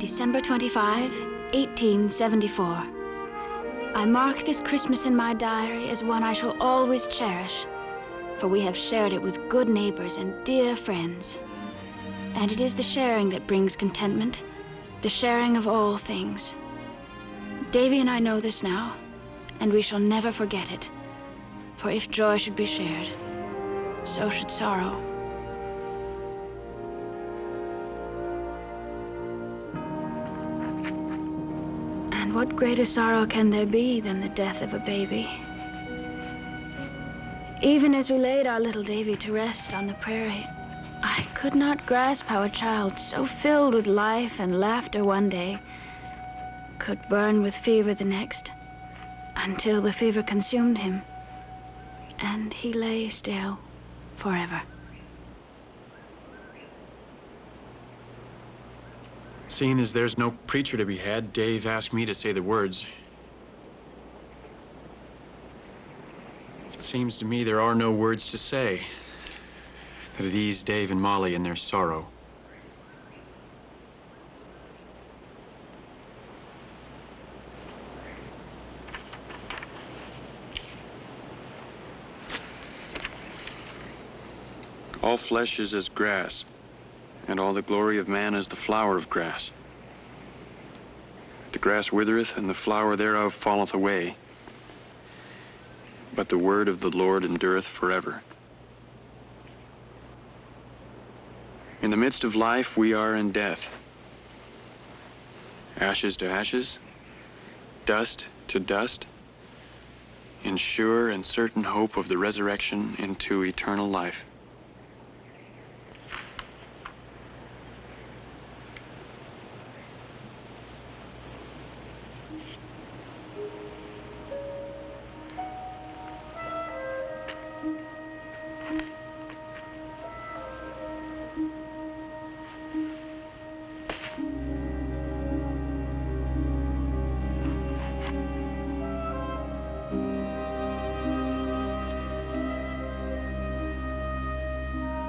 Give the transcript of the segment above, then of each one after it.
December 25, 1874. I mark this Christmas in my diary as one I shall always cherish, for we have shared it with good neighbors and dear friends. And it is the sharing that brings contentment, the sharing of all things. Davy and I know this now, and we shall never forget it. For if joy should be shared, so should sorrow. And what greater sorrow can there be than the death of a baby? Even as we laid our little Davy to rest on the prairie, I could not grasp how a child so filled with life and laughter one day could burn with fever the next, until the fever consumed him, and he lay still forever. Seeing as there's no preacher to be had, Dave asked me to say the words. It seems to me there are no words to say that'd ease Dave and Molly in their sorrow. All flesh is as grass, and all the glory of man is the flower of grass. The grass withereth, and the flower thereof falleth away. But the word of the Lord endureth forever. In the midst of life, we are in death. Ashes to ashes, dust to dust, in sure and certain hope of the resurrection into eternal life.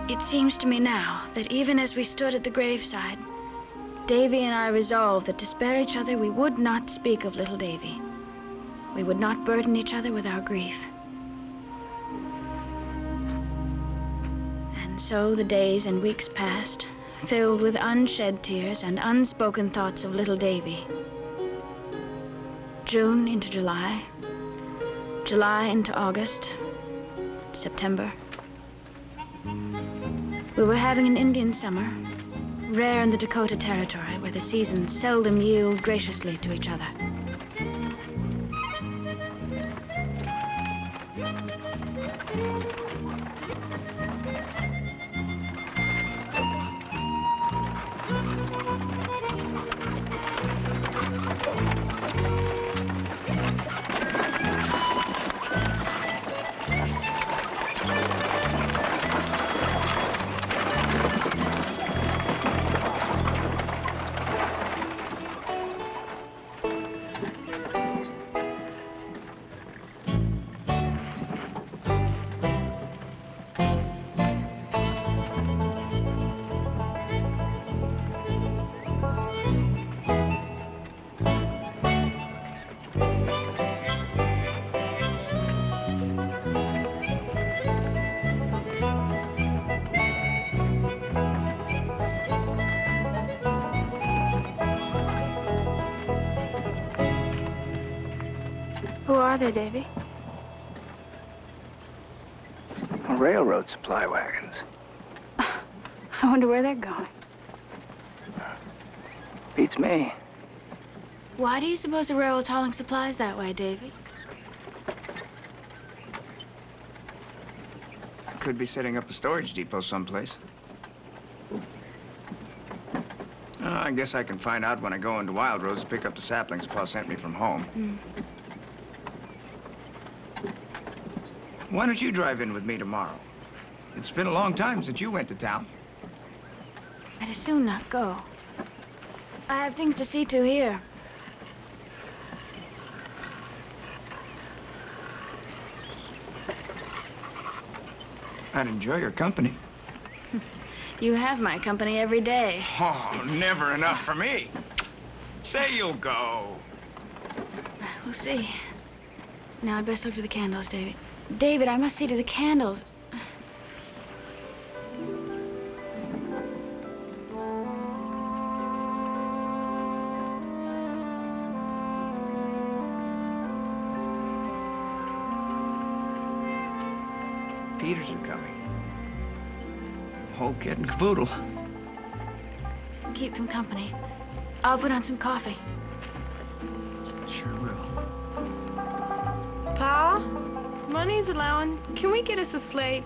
It seems to me now that even as we stood at the graveside, Davy and I resolved that to spare each other we would not speak of little Davy. We would not burden each other with our grief. And so the days and weeks passed, filled with unshed tears and unspoken thoughts of little Davy. June into July, July into August, September. We were having an Indian summer, rare in the Dakota territory where the seasons seldom yield graciously to each other. Who are they, Davy? Railroad supply wagons. I wonder where they're going. Beats me. Why do you suppose the railroad's hauling supplies that way, Davy? Could be setting up a storage depot someplace. I guess I can find out when I go into Wild Rose to pick up the saplings Pa sent me from home. Why don't you drive in with me tomorrow? It's been a long time since you went to town. I'd as soon not go. I have things to see to here. I'd enjoy your company. You have my company every day. Oh, never enough for me. Say you'll go. We'll see. Now I'd best look to the candles, David. David, I must see to the candles. Peters are coming. Whole kit and caboodle. Keep them company. I'll put on some coffee. Sure will. Pa, money's allowing. Can we get us a slate?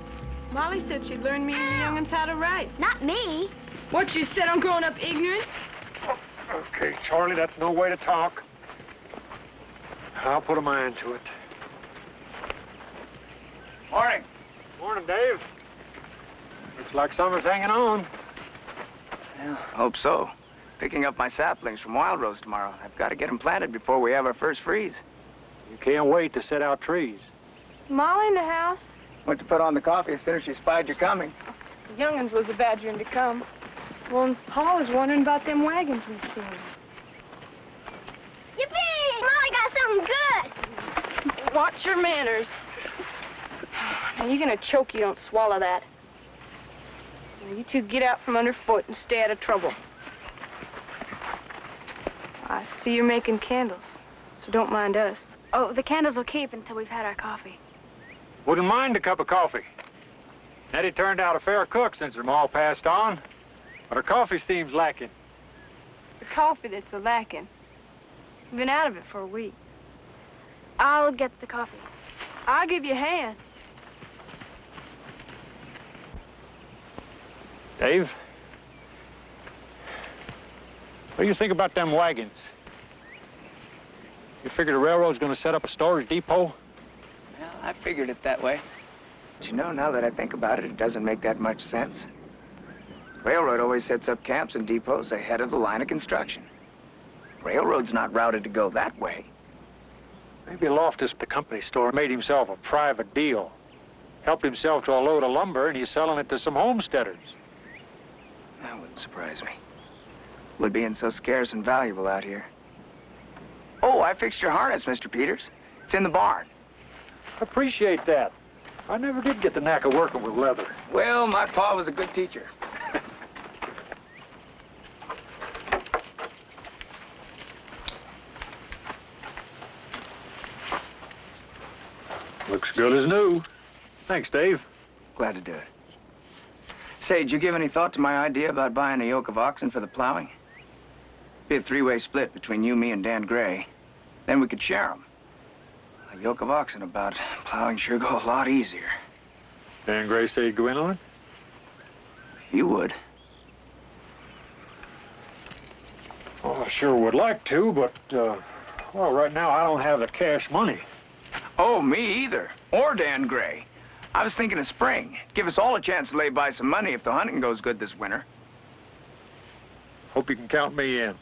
Molly said she'd learn me and the young'uns how to write. Not me. What you said on growing up ignorant? Okay, Charlie, that's no way to talk. I'll put a mind to it. Morning. Morning, Dave. Looks like summer's hanging on. Yeah, hope so. Picking up my saplings from Wild Rose tomorrow. I've got to get them planted before we have our first freeze. You can't wait to set out trees. Molly in the house? Went to put on the coffee as soon as she spied you coming. The young'uns was a badgering to come. Well, and Pa was wondering about them wagons we seen. Yippee! Molly got something good. Watch your manners. Now, you're gonna choke, you don't swallow that. Now, you two get out from underfoot and stay out of trouble. I see you're making candles, so don't mind us. Oh, the candles will keep until we've had our coffee. Wouldn't mind a cup of coffee. Nettie turned out a fair cook since them all passed on, but her coffee seems lacking. The coffee that's a lacking. You've been out of it for a week. I'll get the coffee. I'll give you a hand. Dave? What do you think about them wagons? You figure the railroad's gonna set up a storage depot? Well, I figured it that way. But you know, now that I think about it, it doesn't make that much sense. Railroad always sets up camps and depots ahead of the line of construction. Railroad's not routed to go that way. Maybe Loftus, the company store, made himself a private deal. Helped himself to a load of lumber, and he's selling it to some homesteaders. That wouldn't surprise me. With being so scarce and valuable out here. Oh, I fixed your harness, Mr. Peters. It's in the barn. Appreciate that. I never did get the knack of working with leather. Well, my pa was a good teacher. Looks good as new. Thanks, Dave. Glad to do it. Say, did you give any thought to my idea about buying a yoke of oxen for the plowing? Be a three-way split between you, me, and Dan Gray. Then we could share them. A yoke of oxen about plowing sure go a lot easier. Dan Gray said he'd go in on it? You would. Oh, I sure would like to, but, well, right now I don't have the cash money. Oh, me either. Or Dan Gray. I was thinking of spring. Give us all a chance to lay by some money if the hunting goes good this winter. Hope you can count me in.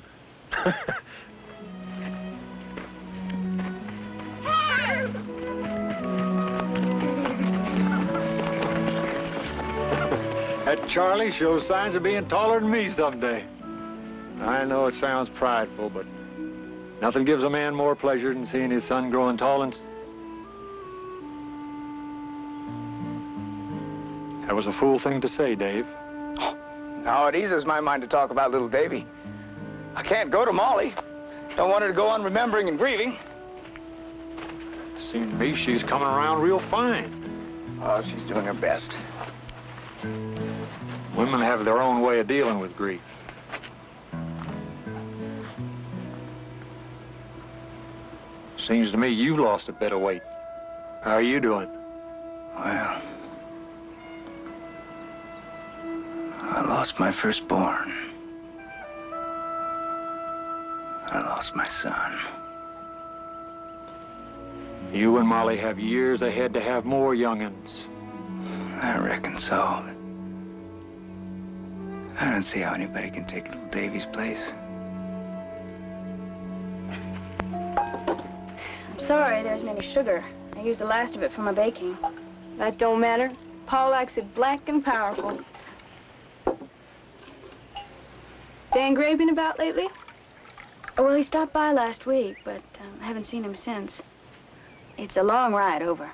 That Charlie shows signs of being taller than me someday. I know it sounds prideful, but nothing gives a man more pleasure than seeing his son growing tall and... That was a fool thing to say, Dave. No, it eases my mind to talk about little Davy. I can't go to Molly. Don't want her to go on remembering and grieving. Seems to me she's coming around real fine. Oh, she's doing her best. Women have their own way of dealing with grief. Seems to me you lost a bit of weight. How are you doing? Well, I lost my firstborn. I lost my son. You and Molly have years ahead to have more young'uns. I reckon so. I don't see how anybody can take little Davy's place. I'm sorry there isn't any sugar. I used the last of it for my baking. That don't matter. Pa likes it black and powerful. Dan Gray been about lately? Well, he stopped by last week, but I haven't seen him since. It's a long ride over.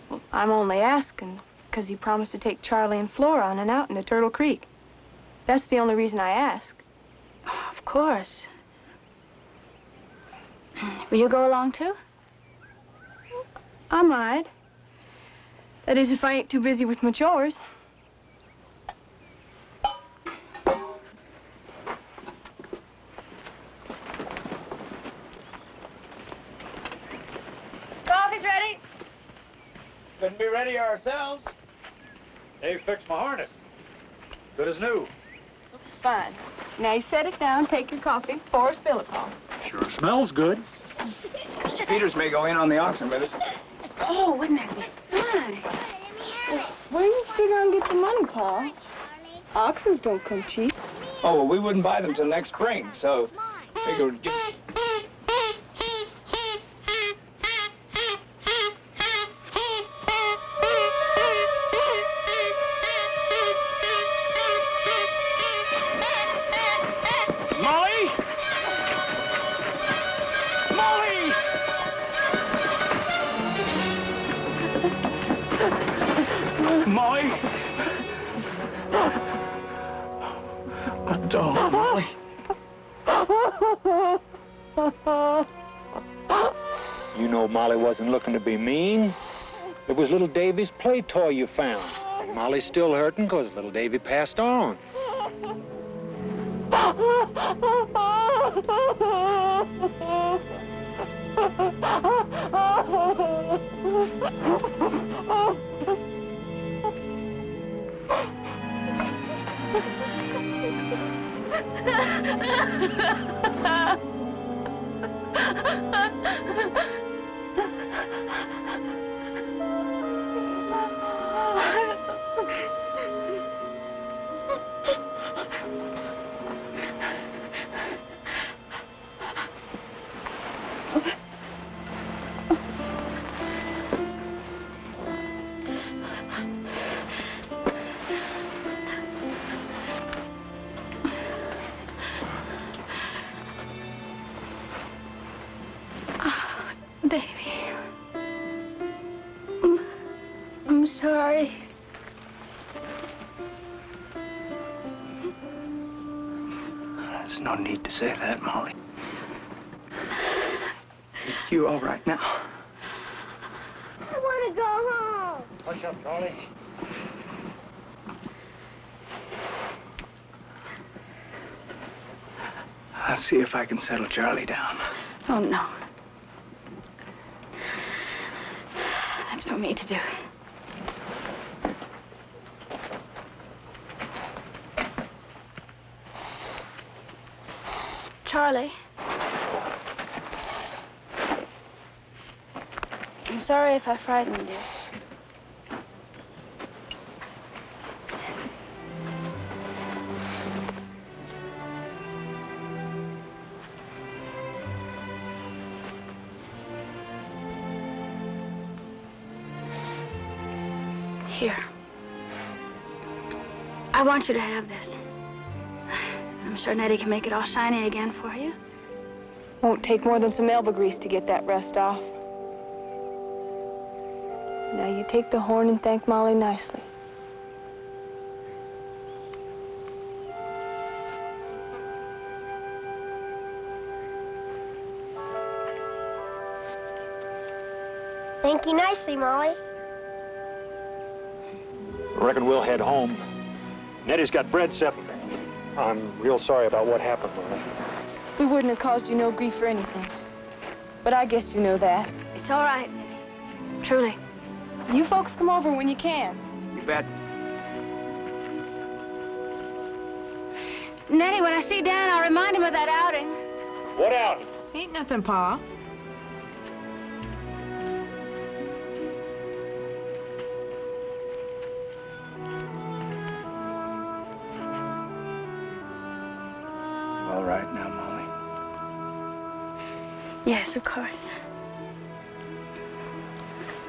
Well, I'm only asking because he promised to take Charlie and Flora on an outing to Turtle Creek. That's the only reason I ask. Of course. Will you go along, too? I might. That is, if I ain't too busy with my chores. Coffee's ready. Couldn't be ready ourselves. Dave fixed my harness. Good as new. Looks fine. Now you set it down, take your coffee, pour a spill it, Paul. Sure smells good. Mr. Peters may go in on the oxen with us. Oh, wouldn't that be fun? Where you figure on get the money, Paul? Oxens don't come cheap. Oh, well, we wouldn't buy them till next spring, so figure we'd give... Molly! Molly! Molly! Oh, don't, Molly. You know Molly wasn't looking to be mean. It was little Davy's play toy you found. And Molly's still hurting because little Davy passed on. Davy. I'm sorry. There's no need to say that, Molly. You all right now? I want to go home. Hush up, Charlie. I'll see if I can settle Charlie down. Oh, no. That's for me to do. Charlie. I'm sorry if I frightened you. Here. I want you to have this. I'm sure Nettie can make it all shiny again for you. Won't take more than some elbow grease to get that rust off. Now you take the horn and thank Molly nicely. Thank you nicely, Molly. I reckon we'll head home. Nettie's got bread setting. I'm real sorry about what happened, Molly. We wouldn't have caused you no grief for anything. But I guess you know that. It's all right, Nettie. Truly. You folks come over when you can. You bet. Nettie, when I see Dan, I'll remind him of that outing. What outing? Ain't nothing, Pa. All right now, Molly. Yes, of course.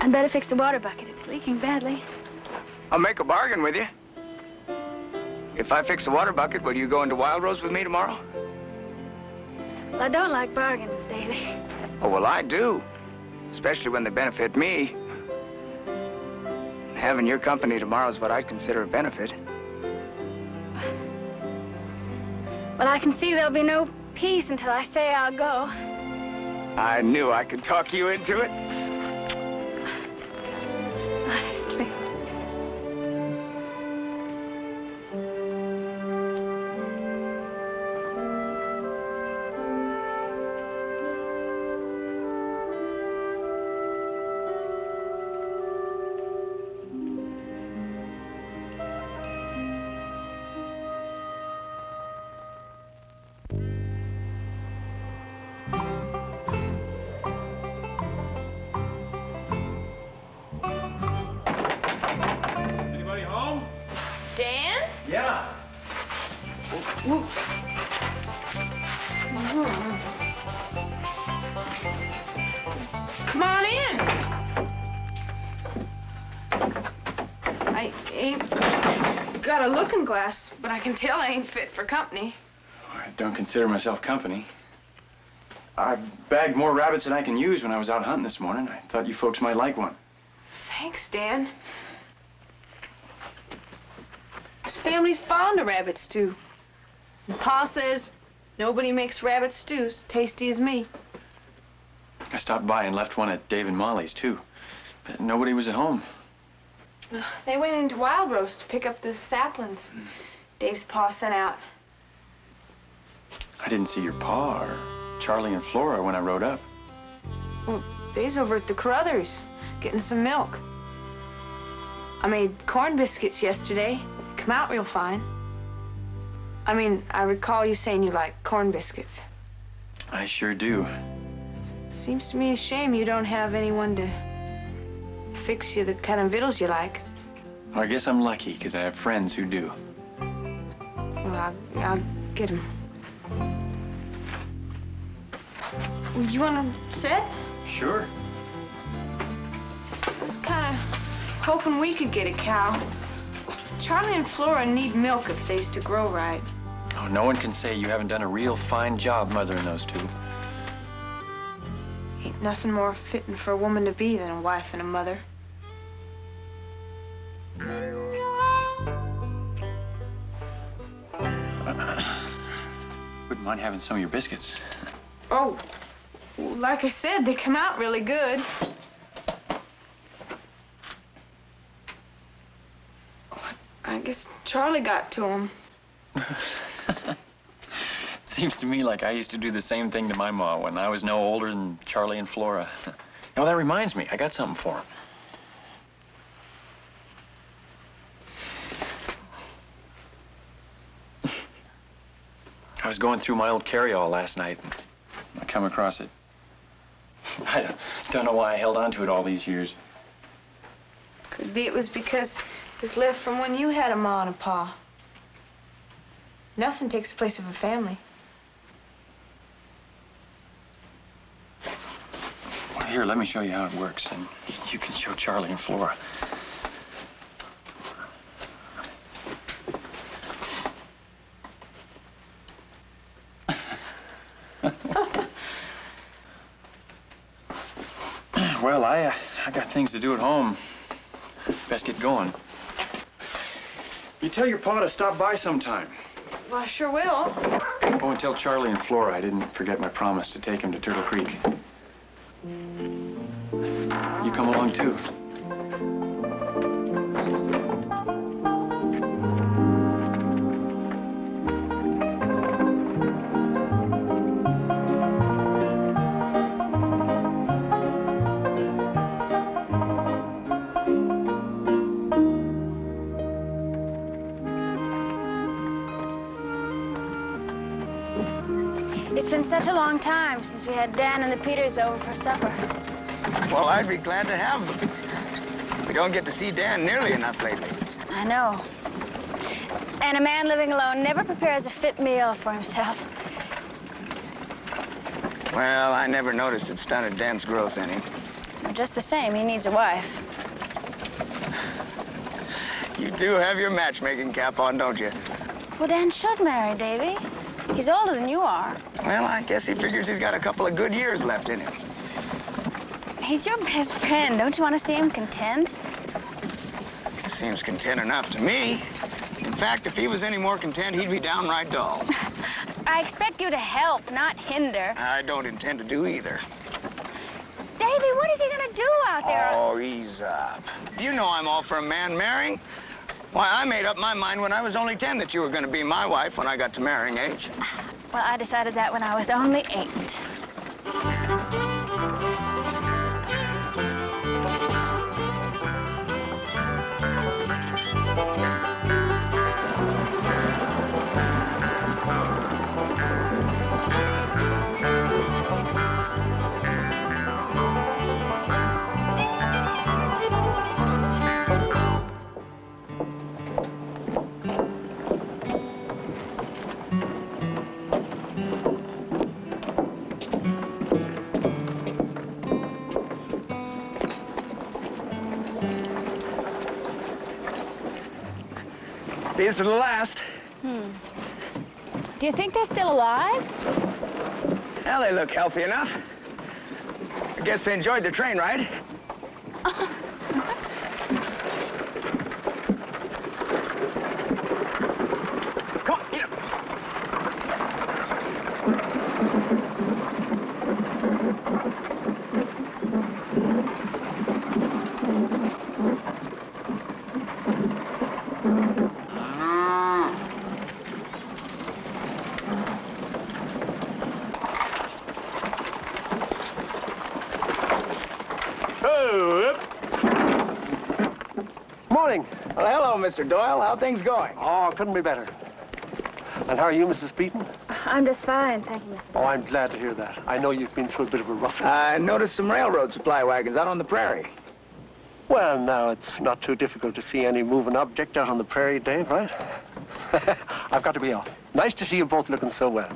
I'd better fix the water bucket. It's leaking badly. I'll make a bargain with you. If I fix the water bucket, will you go into Wild Rose with me tomorrow? Well, I don't like bargains, Davy. Oh, well, I do. Especially when they benefit me. Having your company tomorrow is what I'd consider a benefit. Well, I can see there'll be no peace until I say I'll go. I knew I could talk you into it. Honestly. Come on in. I ain't got a looking glass, but I can tell I ain't fit for company. I don't consider myself company. I bagged more rabbits than I can use when I was out hunting this morning. I thought you folks might like one. Thanks, Dan. This family's fond of rabbit stew. And Pa says nobody makes rabbit stews as tasty as me. I stopped by and left one at Dave and Molly's, too. But nobody was at home. They went into Wild Rose to pick up the saplings Dave's pa sent out. I didn't see your pa or Charlie and Flora when I rode up. Well, they's over at the Carruthers getting some milk. I made corn biscuits yesterday. They come out real fine. I mean, I recall you saying you like corn biscuits. I sure do. Seems to me a shame you don't have anyone to fix you the kind of victuals you like. Well, I guess I'm lucky, because I have friends who do. Well, I'll get them. Well, you want to sit? Sure. I was kind of hoping we could get a cow. Charlie and Flora need milk if they's to grow right. Oh, no one can say you haven't done a real fine job mothering those two. Ain't nothing more fitting for a woman to be than a wife and a mother. Wouldn't mind having some of your biscuits. Oh, like I said, they come out really good. I guess Charlie got to them. Seems to me like I used to do the same thing to my ma when I was no older than Charlie and Flora. Oh, that reminds me, I got something for them. I was going through my old carry-all last night, and I come across it. I don't know why I held on to it all these years. Could be it was because it was left from when you had a ma and a pa. Nothing takes the place of a family. Well, here, let me show you how it works, and you can show Charlie and Flora. Well, I got things to do at home. Best get going. You tell your pa to stop by sometime. Well, I sure will. Oh, and tell Charlie and Flora I didn't forget my promise to take him to Turtle Creek. You come along, too. It's been such a long time since we had Dan and the Peters over for supper. Well, I'd be glad to have them. We don't get to see Dan nearly enough lately. I know. And a man living alone never prepares a fit meal for himself. Well, I never noticed it stunted Dan's growth any. Well, just the same, he needs a wife. You do have your matchmaking cap on, don't you? Well, Dan should marry, Davy. He's older than you are. Well, I guess he figures he's got a couple of good years left in him. He's your best friend. Don't you want to see him content? Seems content enough to me. In fact, if he was any more content, he'd be downright dull. I expect you to help, not hinder. I don't intend to do either. Davy, what is he gonna do out there? Oh, ease up. You know I'm all for a man marrying. Why, I made up my mind when I was only 10 that you were going to be my wife when I got to marrying age. Well, I decided that when I was only 8. Here's to the last. Do you think they're still alive? Well, they look healthy enough. I guess they enjoyed the train ride. Come on, get up. Morning. Well, hello, Mr. Doyle. How things going? Oh, couldn't be better. And how are you, Mrs. Beaton? I'm just fine, thank you, Mr. Oh, I'm glad to hear that. I know you've been through a bit of a rough... I noticed some railroad supply wagons out on the prairie. Well, now, it's not too difficult to see any moving object out on the prairie, Dave, right? I've got to be off. Nice to see you both looking so well.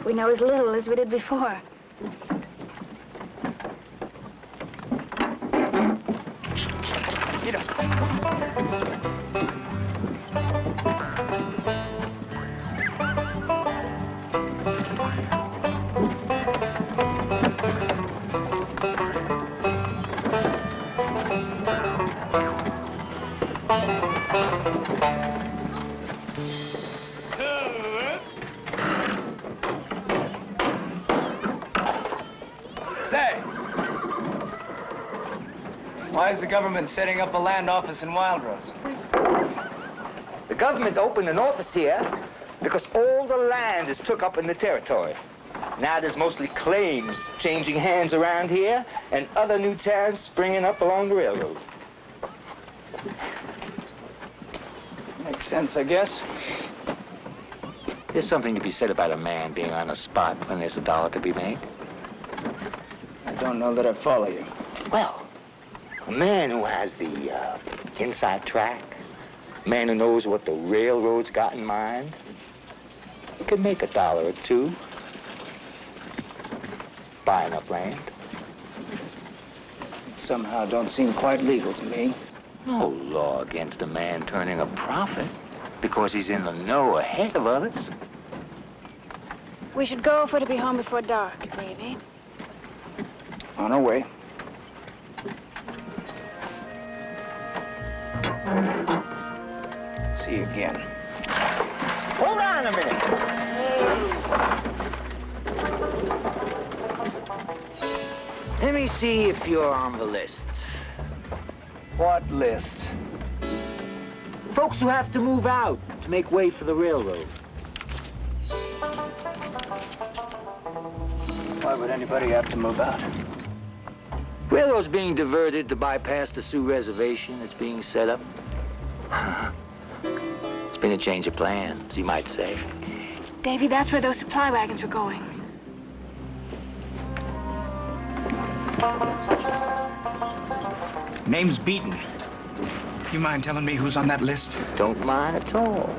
We know as little as we did before. Get up. Say, why is the government setting up a land office in Wild Rose? The government opened an office here because all the land is took up in the territory. Now there's mostly claims changing hands around here and other new towns springing up along the railroad. Makes sense, I guess. There's something to be said about a man being on the spot when there's a dollar to be made. I don't know that I follow you. Well, a man who has the inside track, a man who knows what the railroad's got in mind, could make $1 or $2 buying up land. It somehow don't seem quite legal to me. No law against a man turning a profit because he's in the know ahead of others. We should go if we're to be home before dark, Davy. On our way. See you again. Hold on a minute. Let me see if you're on the list. What list? Folks who have to move out to make way for the railroad. Why would anybody have to move out? Railroad's being diverted to bypass the Sioux Reservation that's being set up. It's been a change of plans, you might say. Davy, that's where those supply wagons were going. Name's Beaton. You mind telling me who's on that list? Don't mind at all.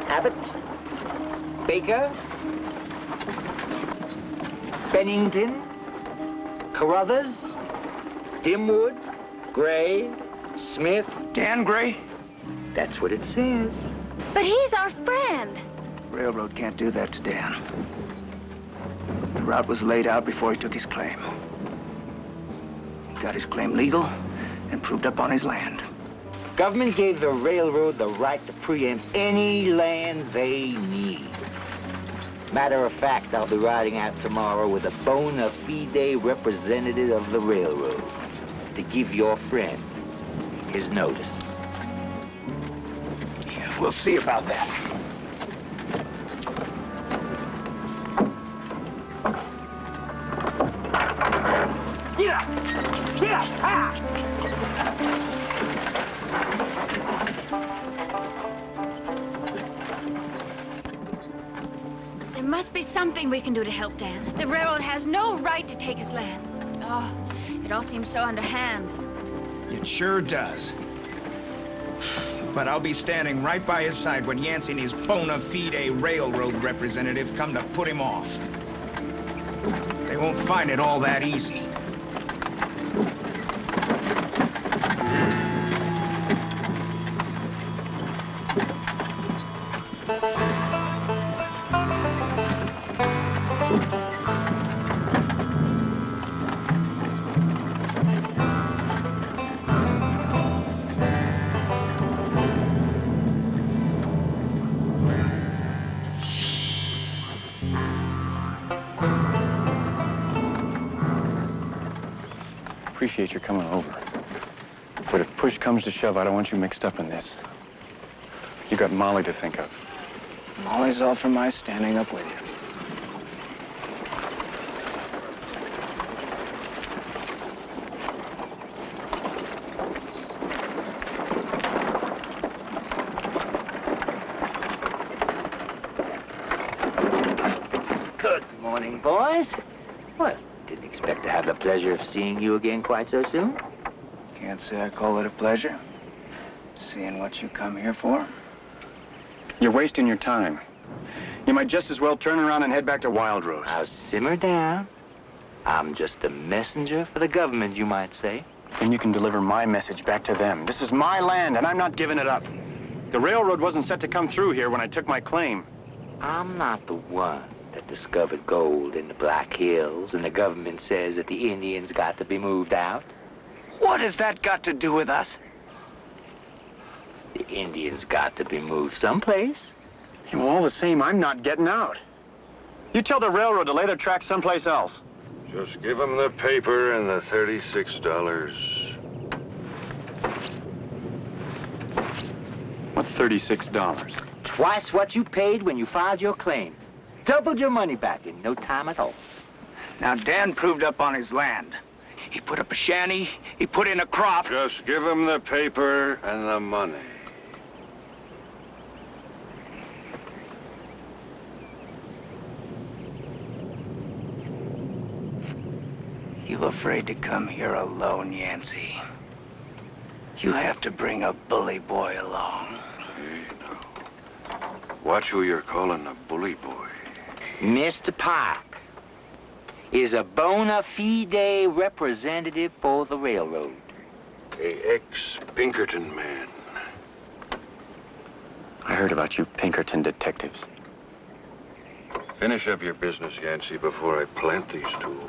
Abbott, Baker, Bennington, Carruthers, Dimwood, Gray, Smith. Dan Gray? That's what it says. But he's our friend. Railroad can't do that to Dan. The route was laid out before he took his claim. He got his claim legal and proved up on his land. Government gave the railroad the right to preempt any land they need. Matter of fact, I'll be riding out tomorrow with a bona fide representative of the railroad to give your friend his notice. Yeah, we'll see about that. Get up! Get up! Ah! There must be something we can do to help Dan. The railroad has no right to take his land. Oh, it all seems so underhand. It sure does. But I'll be standing right by his side when Yancey and his bona fide railroad representative come to put him off. They won't find it all that easy. Appreciate your coming over. But if push comes to shove, I don't want you mixed up in this. You got Molly to think of. Molly's all for my standing up with you. Good morning, boys. What? Didn't expect to have the pleasure of seeing you again quite so soon. Can't say I call it a pleasure, seeing what you come here for. You're wasting your time. You might just as well turn around and head back to Wild Rose. Now simmer down. I'm just a messenger for the government, you might say. Then you can deliver my message back to them. This is my land, and I'm not giving it up. The railroad wasn't set to come through here when I took my claim. I'm not the one that discovered gold in the Black Hills, and the government says that the Indians got to be moved out. What has that got to do with us? The Indians got to be moved someplace. Yeah, well, all the same, I'm not getting out. You tell the railroad to lay their tracks someplace else. Just give them the paper and the $36. What $36? Twice what you paid when you filed your claim. Doubled your money back in no time at all. Now, Dan proved up on his land. He put up a shanty, he put in a crop. Just give them the paper and the money. You afraid to come here alone, Yancey? You have to bring a bully boy along. Hey, now. Watch who you're calling a bully boy. Mr. Park is a bona fide representative for the railroad. A ex-Pinkerton man. I heard about you Pinkerton detectives. Finish up your business, Yancey, before I plant these two.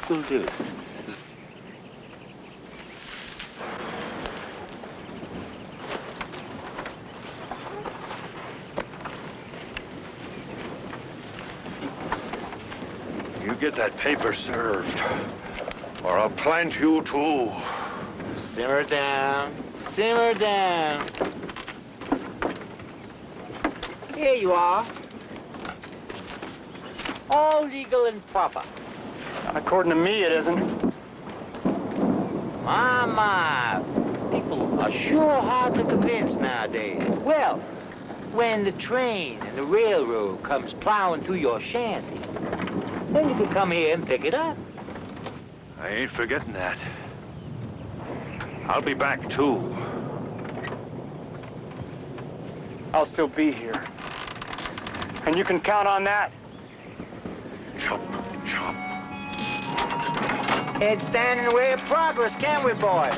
will do. You get that paper served, or I'll plant you too. Simmer down. Simmer down. Here you are. All legal and proper. According to me, it isn't. My. People are sure hard to convince nowadays. Well, when the train and the railroad comes plowing through your shanty, then you can come here and pick it up. I ain't forgetting that. I'll be back too. I'll still be here. And you can count on that. Chop, chop. Can't stand in the way of progress, can we, boys?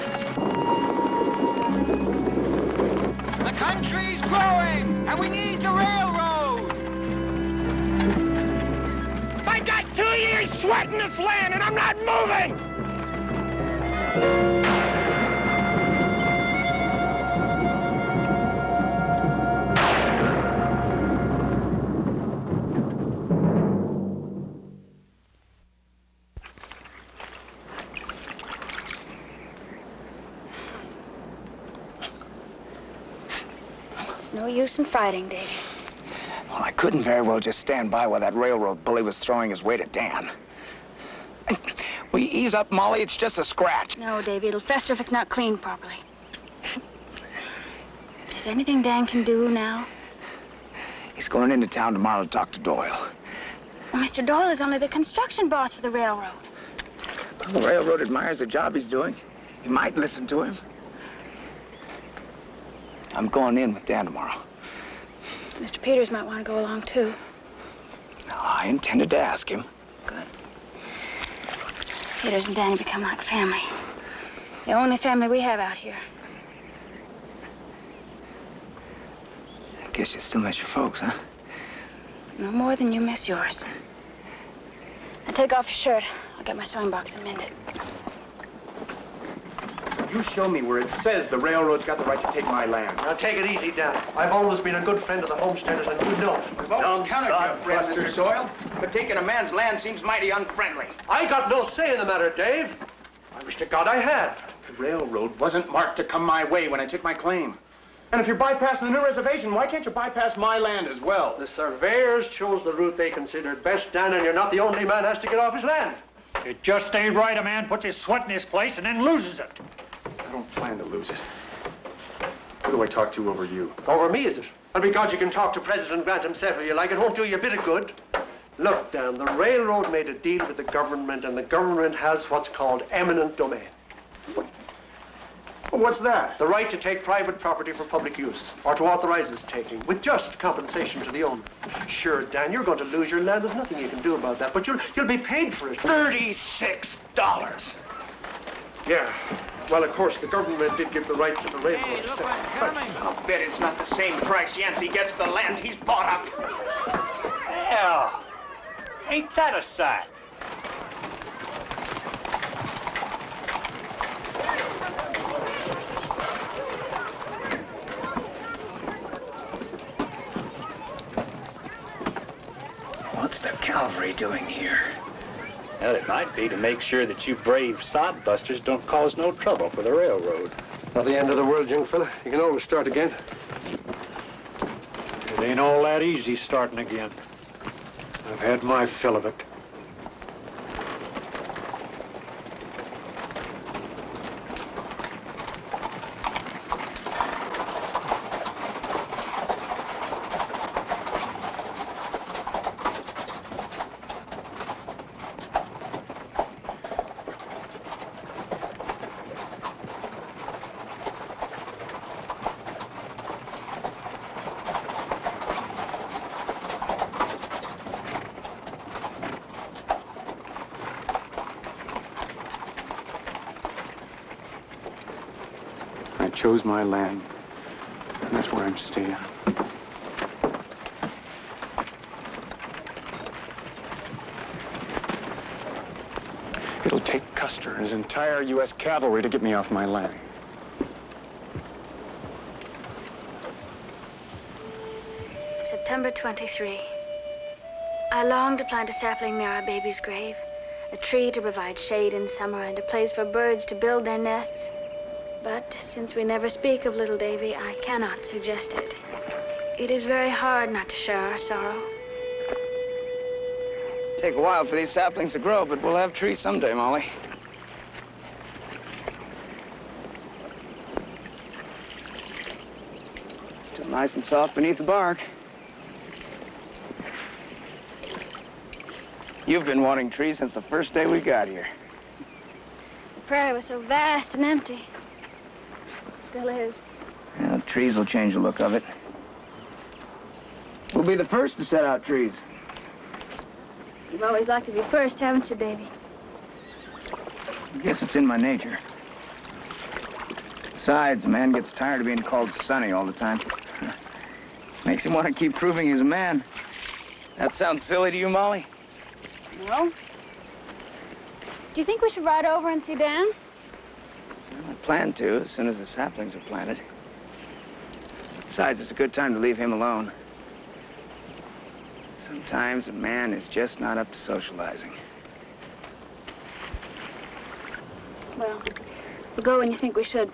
The country's growing, and we need the railroad. I got 2 years sweating this land, and I'm not moving! No use in fighting, Davy. Well, I couldn't very well just stand by while that railroad bully was throwing his weight at Dan. Will you ease up, Molly? It's just a scratch. No, Davy, it'll fester if it's not cleaned properly. Is there anything Dan can do now? He's going into town tomorrow to talk to Doyle. Well, Mr. Doyle is only the construction boss for the railroad. Well, the railroad admires the job he's doing. He might listen to him. I'm going in with Dan tomorrow. Mr. Peters might want to go along, too. No, I intended to ask him. Good. Peters and Danny become like family. The only family we have out here. I guess you still miss your folks, huh? No more than you miss yours. Now take off your shirt. I'll get my sewing box amended. You show me where it says the railroad's got the right to take my land. Now, take it easy, Dan. I've always been a good friend of the homesteaders, and you know it. We've always counted you a friend, Mr. Doyle. But taking a man's land seems mighty unfriendly. I got no say in the matter, Dave. I wish to God I had. The railroad wasn't marked to come my way when I took my claim. And if you're bypassing the new reservation, why can't you bypass my land as well? The surveyors chose the route they considered best, Dan, and you're not the only man who has to get off his land. It just ain't right a man puts his sweat in his place and then loses it. I don't plan to lose it. Who do I talk to over you? Over me, is it? Well, because you can talk to President Grant himself if you like. It won't do you a bit of good. Look, Dan, the railroad made a deal with the government, and the government has what's called eminent domain. Well, what's that? The right to take private property for public use, or to authorize its taking, with just compensation to the owner. Sure, Dan, you're going to lose your land. There's nothing you can do about that, but you'll be paid for it. $36. Yeah. Well, of course, the government did give the right to the railroad. Hey, look what's coming. I'll bet it's not the same price Yancey gets for the land he's bought up. Hell, ain't that a sight? What's the cavalry doing here? Well, it might be to make sure that you brave sodbusters don't cause no trouble for the railroad. Not the end of the world, young fella. You can always start again. It ain't all that easy starting again. I've had my fill of it. I chose my land, and that's where I'm staying. It'll take Custer and his entire U.S. cavalry to get me off my land. September 23. I long to plant a sapling near our baby's grave, a tree to provide shade in summer and a place for birds to build their nests. But since we never speak of little Davy, I cannot suggest it. It is very hard not to share our sorrow. Take a while for these saplings to grow, but we'll have trees someday, Molly. Still nice and soft beneath the bark. You've been wanting trees since the first day we got here. The prairie was so vast and empty. Still is. Well, trees will change the look of it. We'll be the first to set out trees. You've always liked to be first, haven't you, Davy? I guess it's in my nature. Besides, a man gets tired of being called Sonny all the time. Makes him want to keep proving he's a man. That sounds silly to you, Molly? No. Do you think we should ride over and see Dan? Well, I plan to, as soon as the saplings are planted. Besides, it's a good time to leave him alone. Sometimes a man is just not up to socializing. Well, we'll go when you think we should.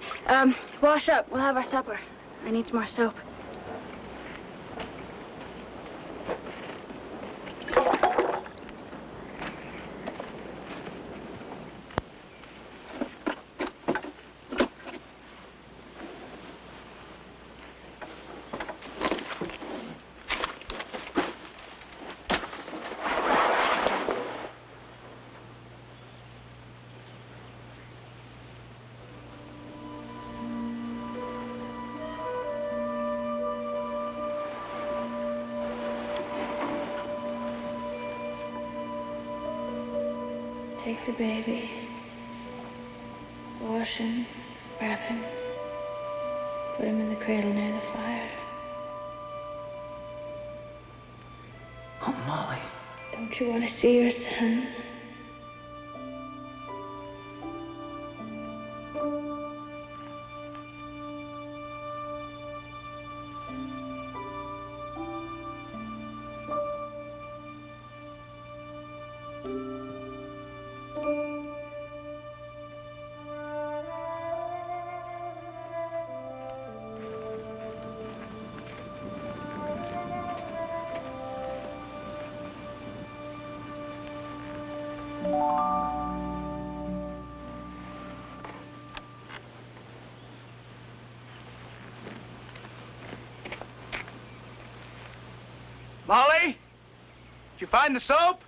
Wash up. We'll have our supper. I need some more soap. Take the baby, wash him, wrap him, put him in the cradle near the fire. Oh, Molly. Don't you want to see your son? Molly? Did you find the soap?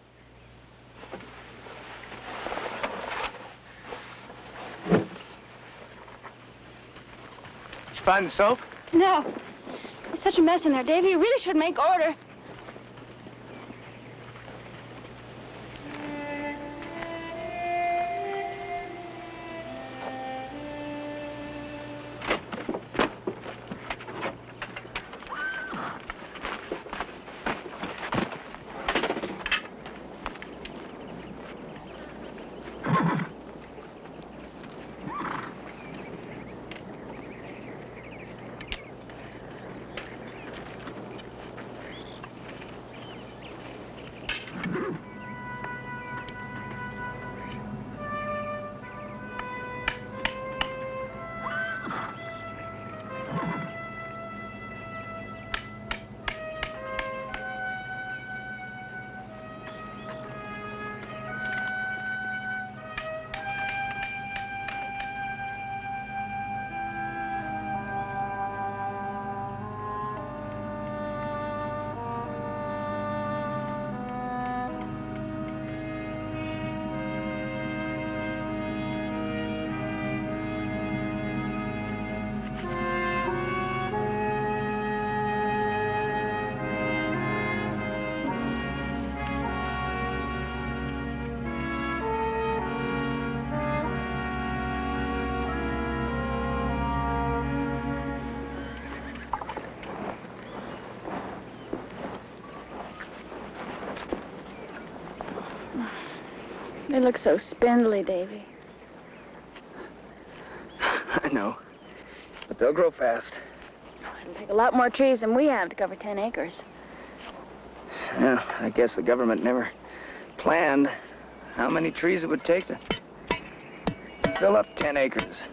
Did you find the soap? No. There's such a mess in there, Davy. You really should make order. They look so spindly, Davy. I know. But they'll grow fast. It'll take a lot more trees than we have to cover 10 acres. Yeah, I guess the government never planned how many trees it would take to fill up 10 acres.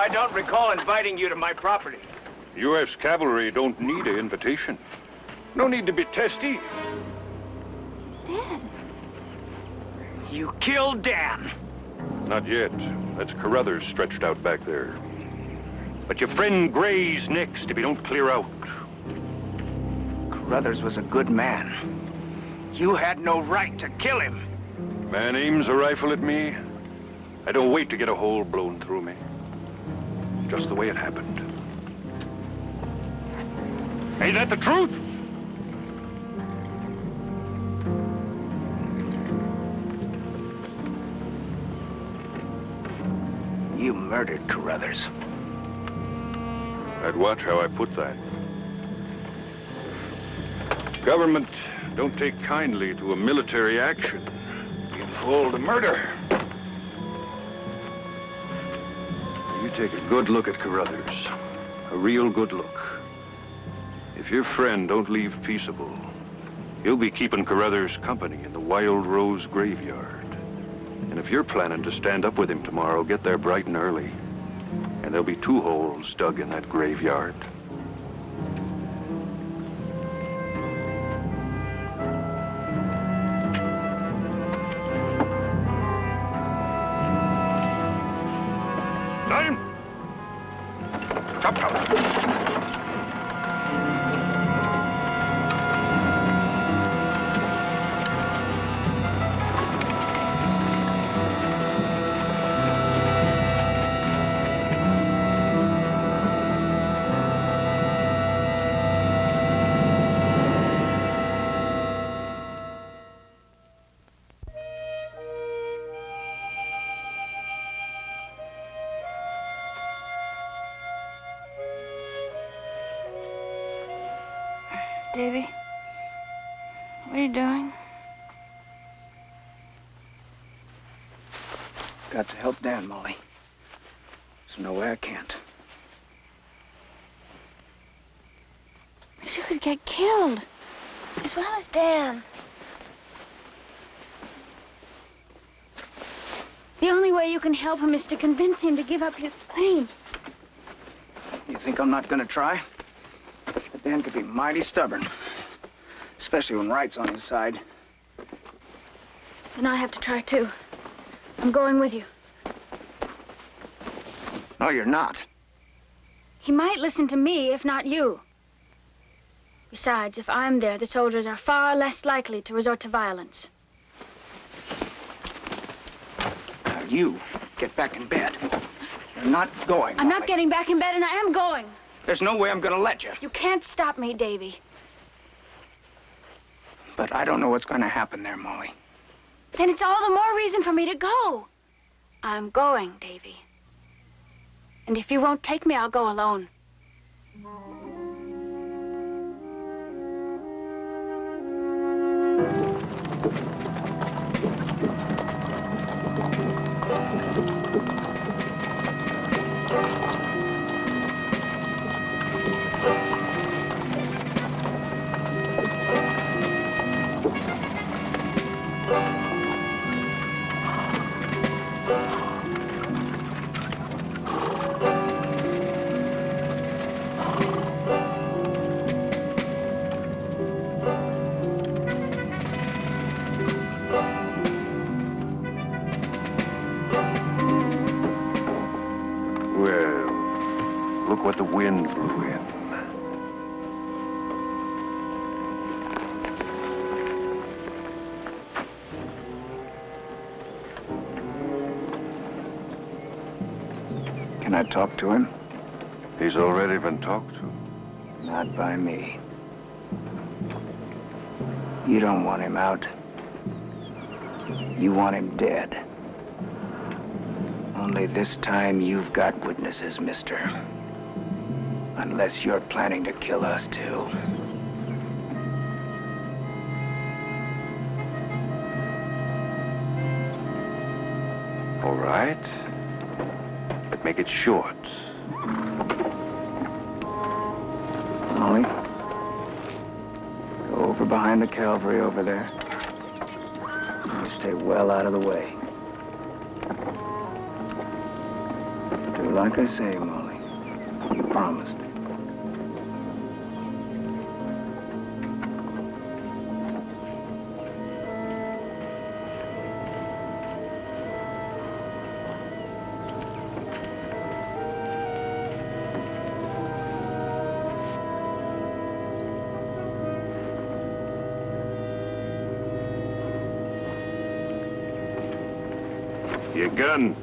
I don't recall inviting you to my property. U.S. cavalry don't need an invitation. No need to be testy. He's dead. You killed Dan. Not yet. That's Carruthers stretched out back there. But your friend Gray's next if you don't clear out. Carruthers was a good man. You had no right to kill him. Man aims a rifle at me. I don't wait to get a hole blown through me. Just the way it happened. Ain't that the truth? You murdered Carruthers. I'd watch how I put that. Government don't take kindly to a military action being full to murder. You take a good look at Carruthers. A real good look. If your friend don't leave peaceable, he'll be keeping Carruthers company in the Wild Rose graveyard. And if you're planning to stand up with him tomorrow, get there bright and early. And there'll be 2 holes dug in that graveyard. Time! Chop, chop! Davy, what are you doing? Got to help Dan, Molly. There's no way I can't. You could get killed, as well as Dan. The only way you can help him is to convince him to give up his claim. You think I'm not gonna try? But Dan could be mighty stubborn, especially when right's on his side. And I have to try too. I'm going with you. No, you're not. He might listen to me, if not you. Besides, if I'm there, the soldiers are far less likely to resort to violence. Now you get back in bed. You're not going, I'm Molly. not getting back in bed, and I am going. There's no way I'm gonna let you. You can't stop me, Davy. But I don't know what's gonna happen there, Molly. Then it's all the more reason for me to go. I'm going, Davy. And if you won't take me, I'll go alone. what the wind blew in. Can I talk to him? He's already been talked to. Not by me. You don't want him out. You want him dead. Only this time you've got witnesses, mister. Unless you're planning to kill us too. All right. But make it short. Molly, go over behind the cavalry over there. You stay well out of the way. Do like I say, Molly. You promised. Your gun.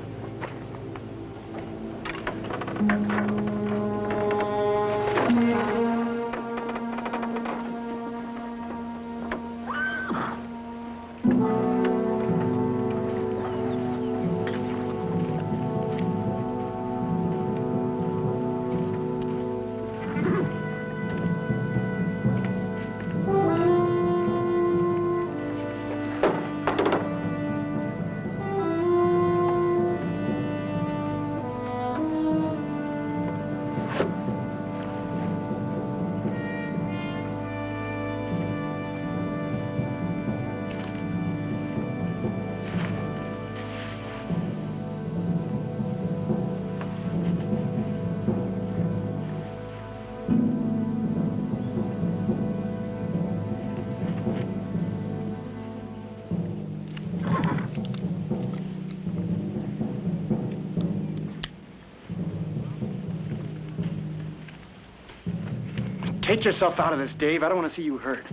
Take yourself out of this, Dave. I don't want to see you hurt.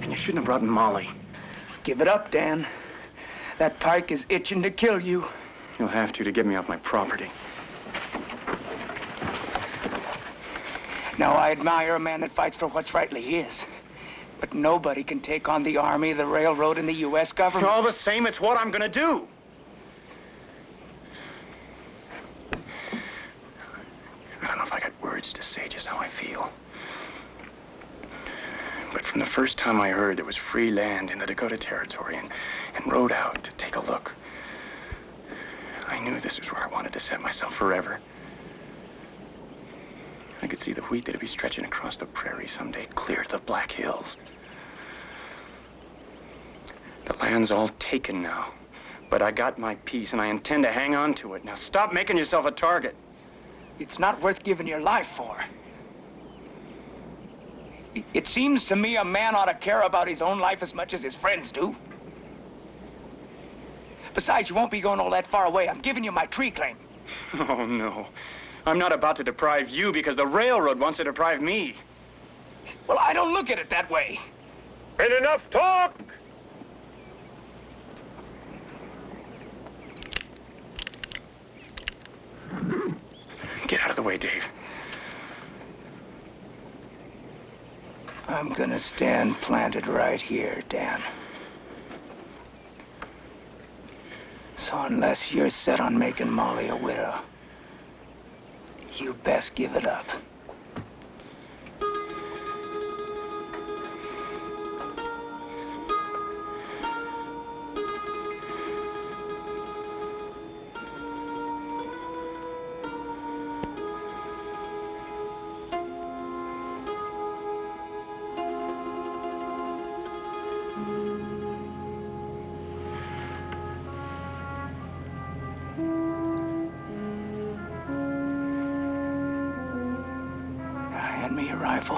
And you shouldn't have brought in Molly. Give it up, Dan. That pike is itching to kill you. You'll have to get me off my property. Now, I admire a man that fights for what's rightly his. But nobody can take on the Army, the railroad, and the U.S. government. All the same, it's what I'm gonna do. I don't know if I got words to say just how I feel. But from the first time I heard there was free land in the Dakota Territory and rode out to take a look, I knew this was where I wanted to set myself forever. I could see the wheat that'd be stretching across the prairie someday, clear to the Black Hills. The land's all taken now, but I got my piece and I intend to hang on to it. Now stop making yourself a target. It's not worth giving your life for. It seems to me a man ought to care about his own life as much as his friends do. Besides, you won't be going all that far away. I'm giving you my tree claim. Oh, no. I'm not about to deprive you because the railroad wants to deprive me. Well, I don't look at it that way. Been enough talk! Get out of the way, Dave. I'm gonna stand planted right here, Dan. So unless you're set on making Molly a widow, you best give it up. Hand me your rifle.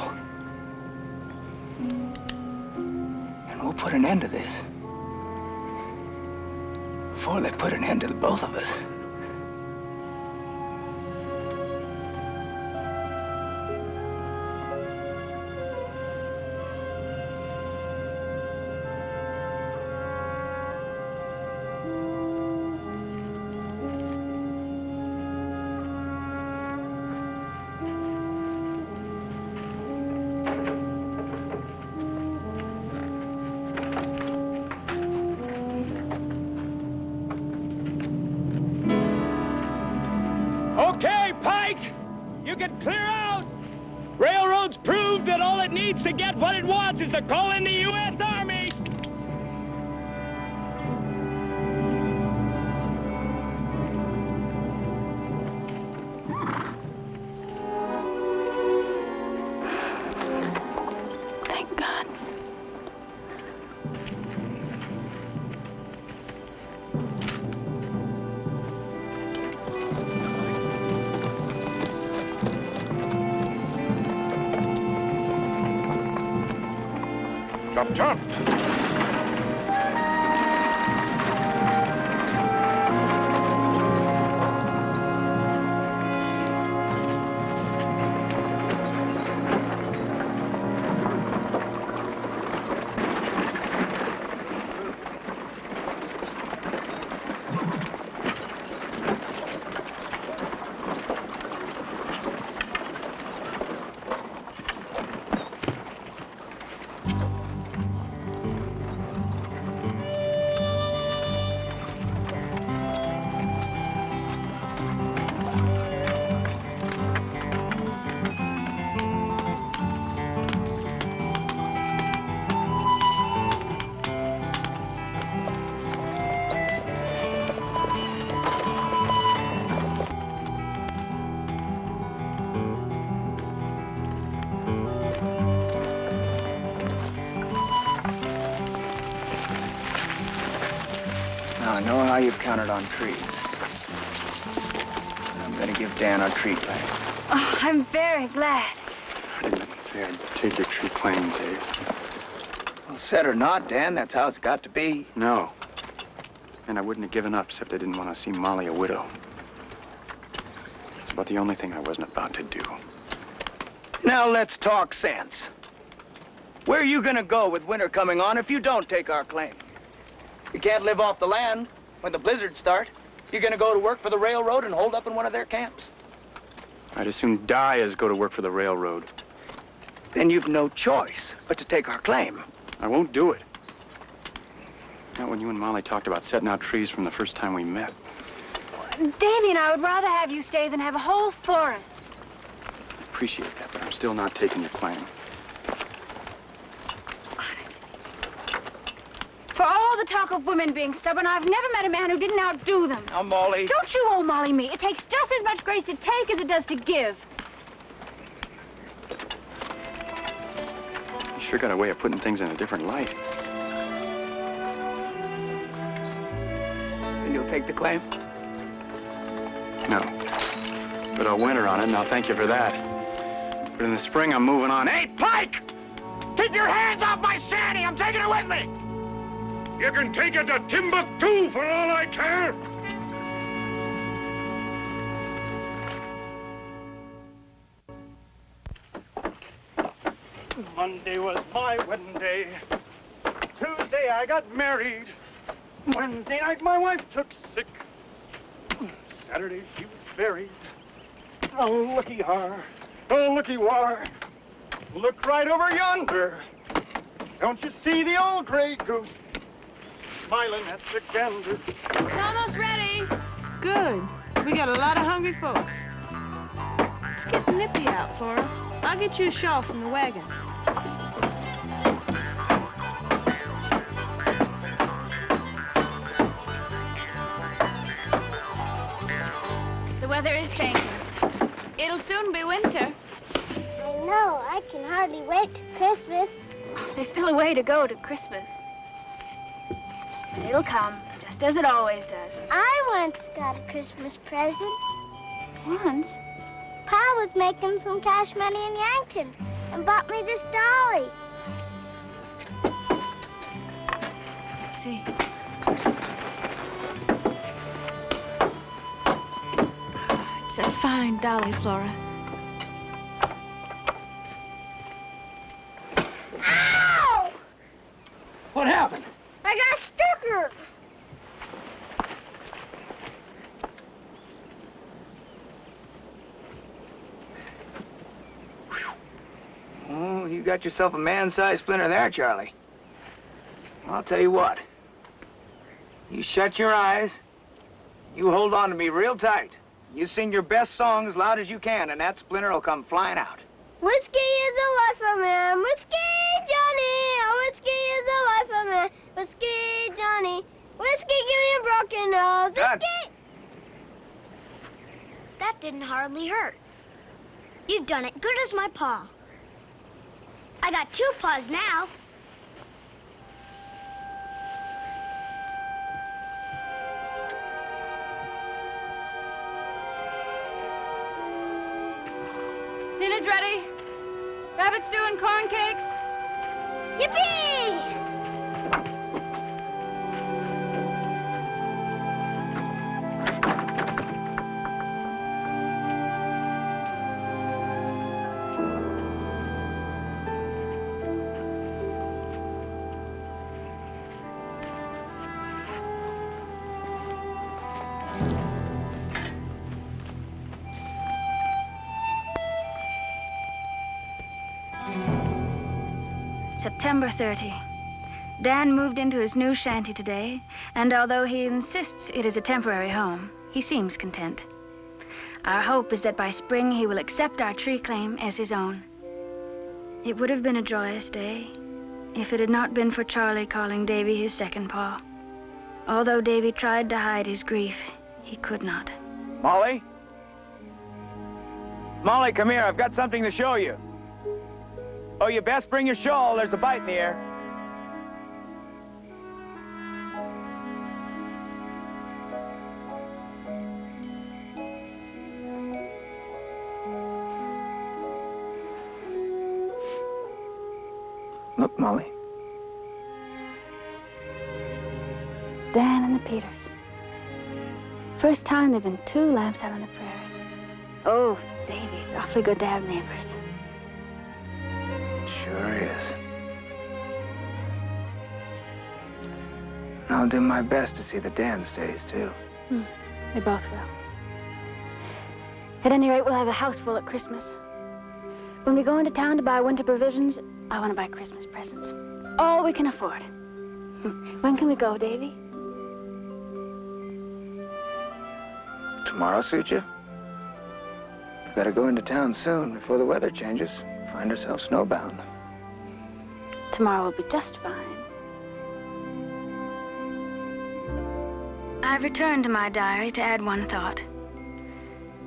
And we'll put an end to this. Before they put an end to the both of us. to get what it wants is to call in the U.S. Army. Thank God. Jump, jump. I know how you've counted on trees. I'm gonna give Dan our tree claim. Oh, I'm very glad. I didn't say I'd take your tree claim, Dave. Well, said or not, Dan, that's how it's got to be. No. And I wouldn't have given up except I didn't want to see Molly a widow. That's about the only thing I wasn't about to do. Now let's talk sense. Where are you gonna go with winter coming on if you don't take our claim? You can't live off the land when the blizzards start. You're gonna go to work for the railroad and hold up in one of their camps. I'd as soon die as go to work for the railroad. Then you've no choice but to take our claim. I won't do it. Not when you and Molly talked about setting out trees from the first time we met. Davy and I would rather have you stay than have a whole forest. I appreciate that, but I'm still not taking your claim. For all the talk of women being stubborn, I've never met a man who didn't outdo them. Now, Molly. Don't you owe Molly me. It takes just as much grace to take as it does to give. You sure got a way of putting things in a different light. And you'll take the claim? No. But I'll winter on it, and I'll thank you for that. But in the spring, I'm moving on. Hey, Pike! Keep your hands off my Sandy! I'm taking her with me! You can take it to Timbuktu for all I care. Monday was my wedding day. Tuesday I got married. Wednesday night my wife took sick. Saturday she was buried. Oh, looky har. Oh, looky war. Look right over yonder. Don't you see the old gray goose smiling at the gander? It's almost ready. Good. We got a lot of hungry folks. Let's get the nippy out, Flora. I'll get you a shawl from the wagon. The weather is changing. It'll soon be winter. I know. I can hardly wait till Christmas. There's still a way to go to Christmas. It'll come, just as it always does. I once got a Christmas present. Once? Pa was making some cash money in Yankton and bought me this dolly. Let's see. It's a fine dolly, Flora. Ow! What happened? I got stucker. Oh, you got yourself a man-sized splinter there, Charlie. I'll tell you what. You shut your eyes. You hold on to me real tight. You sing your best song as loud as you can, and that splinter will come flying out. Whiskey is the life of man. Whiskey, Johnny. Oh, whiskey is the life of man. Whiskey, Johnny. Whiskey, give me a broken nose. Whiskey. That didn't hardly hurt. You've done it good as my paw. I got 2 paws now. Dinner's ready. Rabbit stew and corn cakes. Yippee! September 30. Dan moved into his new shanty today, and although he insists it is a temporary home, he seems content. Our hope is that by spring he will accept our tree claim as his own. It would have been a joyous day if it had not been for Charlie calling Davy his second paw. Although Davy tried to hide his grief, he could not. Molly? Molly, come here. I've got something to show you. Oh, you best bring your shawl. There's a bite in the air. Look, Molly. Dan and the Peters. First time there've been 2 lamps out on the prairie. Oh, Davy, it's awfully good to have neighbors. Sure is. I'll do my best to see that Dan stays, too. We both will. At any rate, we'll have a house full at Christmas. When we go into town to buy winter provisions, I want to buy Christmas presents. All we can afford. When can we go, Davy? Tomorrow suit you? We've got to go into town soon before the weather changes. Find ourselves snowbound. Tomorrow will be just fine. I've returned to my diary to add one thought.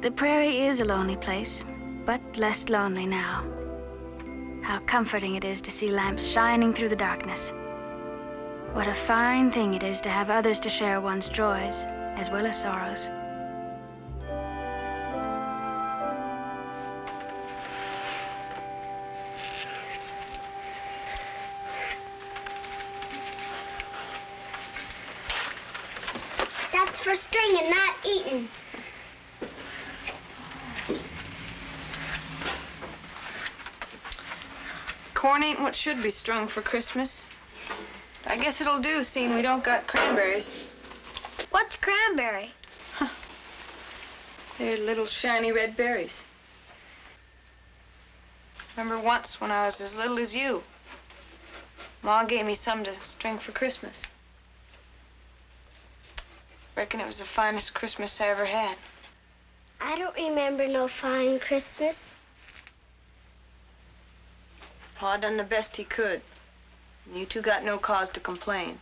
The prairie is a lonely place, but less lonely now. How comforting it is to see lamps shining through the darkness. What a fine thing it is to have others to share one's joys as well as sorrows. That's for string and not eating. Corn ain't what should be strung for Christmas. I guess it'll do, seeing we don't got cranberries. What's cranberry? They're little shiny red berries. Remember once when I was as little as you, Ma gave me some to string for Christmas. Reckon it was the finest Christmas I ever had. I don't remember no fine Christmas. Pa done the best he could. And you two got no cause to complain.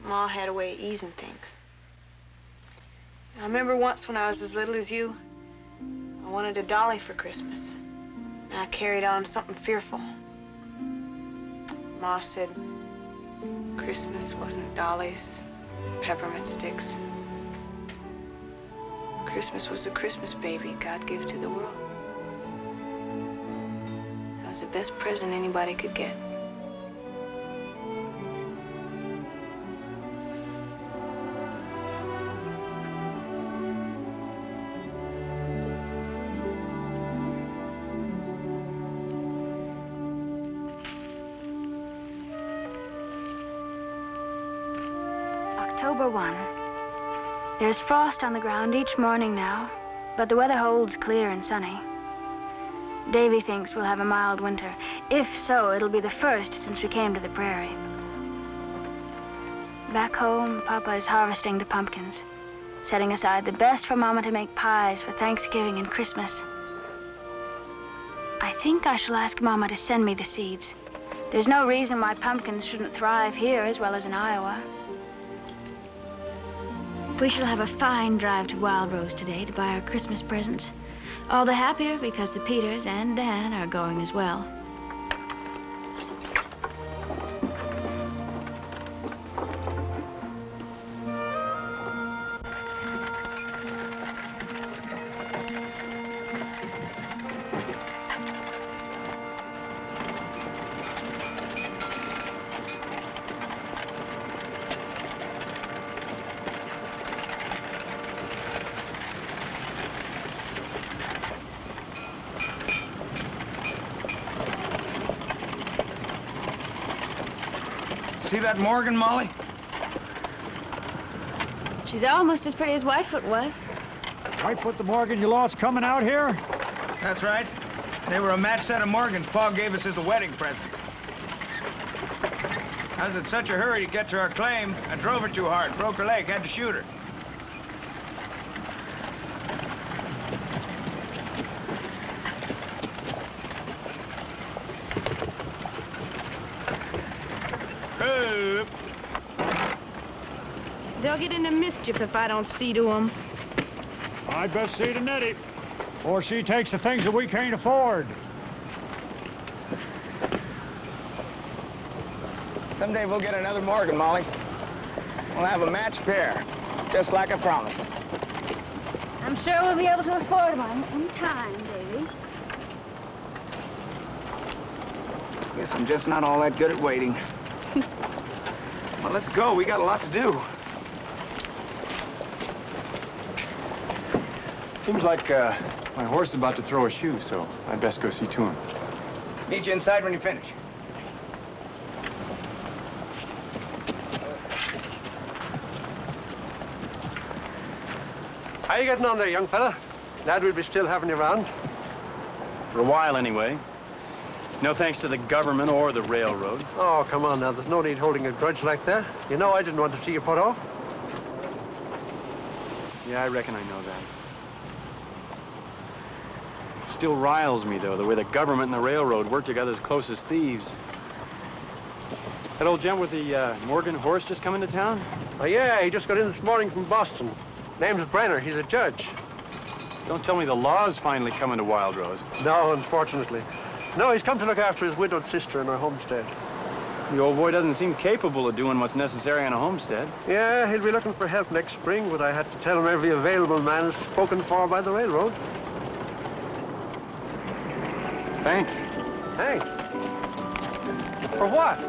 Ma had a way of easing things. I remember once when I was as little as you, I wanted a dolly for Christmas. And I carried on something fearful. Ma said Christmas wasn't dollies, peppermint sticks. Christmas was the Christmas baby God gave to the world. That was the best present anybody could get. October 1. There's frost on the ground each morning now, but the weather holds clear and sunny. Davy thinks we'll have a mild winter. If so, it'll be the first since we came to the prairie. Back home, Papa is harvesting the pumpkins, setting aside the best for Mama to make pies for Thanksgiving and Christmas. I think I shall ask Mama to send me the seeds. There's no reason why pumpkins shouldn't thrive here as well as in Iowa. We shall have a fine drive to Wild Rose today to buy our Christmas presents. All the happier because the Peters and Dan are going as well. See that Morgan, Molly? She's almost as pretty as Whitefoot was. Whitefoot the Morgan you lost coming out here? That's right. They were a match set of Morgans Pa gave us as a wedding present. I was in such a hurry to get to our claim, I drove her too hard, broke her leg, had to shoot her. They'll get into mischief if I don't see to them. I'd best see to Nettie, or she takes the things that we can't afford. Someday we'll get another Morgan, Molly. We'll have a matched pair, just like I promised. I'm sure we'll be able to afford one in time, Davy. Guess I'm just not all that good at waiting. Well, let's go. We got a lot to do. Seems like my horse is about to throw a shoe, so I'd best go see to him. Meet you inside when you finish. How you getting on there, young fella? Glad we'll be still having you around. For a while, anyway. No thanks to the government or the railroad. Oh, come on now. There's no need holding a grudge like that. You know I didn't want to see you put off. Yeah, I reckon I know that. Still riles me, though, the way the government and the railroad work together as close as thieves. That old gent with the Morgan horse just come into town? Oh, yeah, he just got in this morning from Boston. Name's Brenner. He's a judge. Don't tell me the law's finally coming to Wild Rose. No, unfortunately. No, he's come to look after his widowed sister in her homestead. The old boy doesn't seem capable of doing what's necessary on a homestead. Yeah, he'll be looking for help next spring, but I had to tell him every available man is spoken for by the railroad. Thanks. Hey. For what?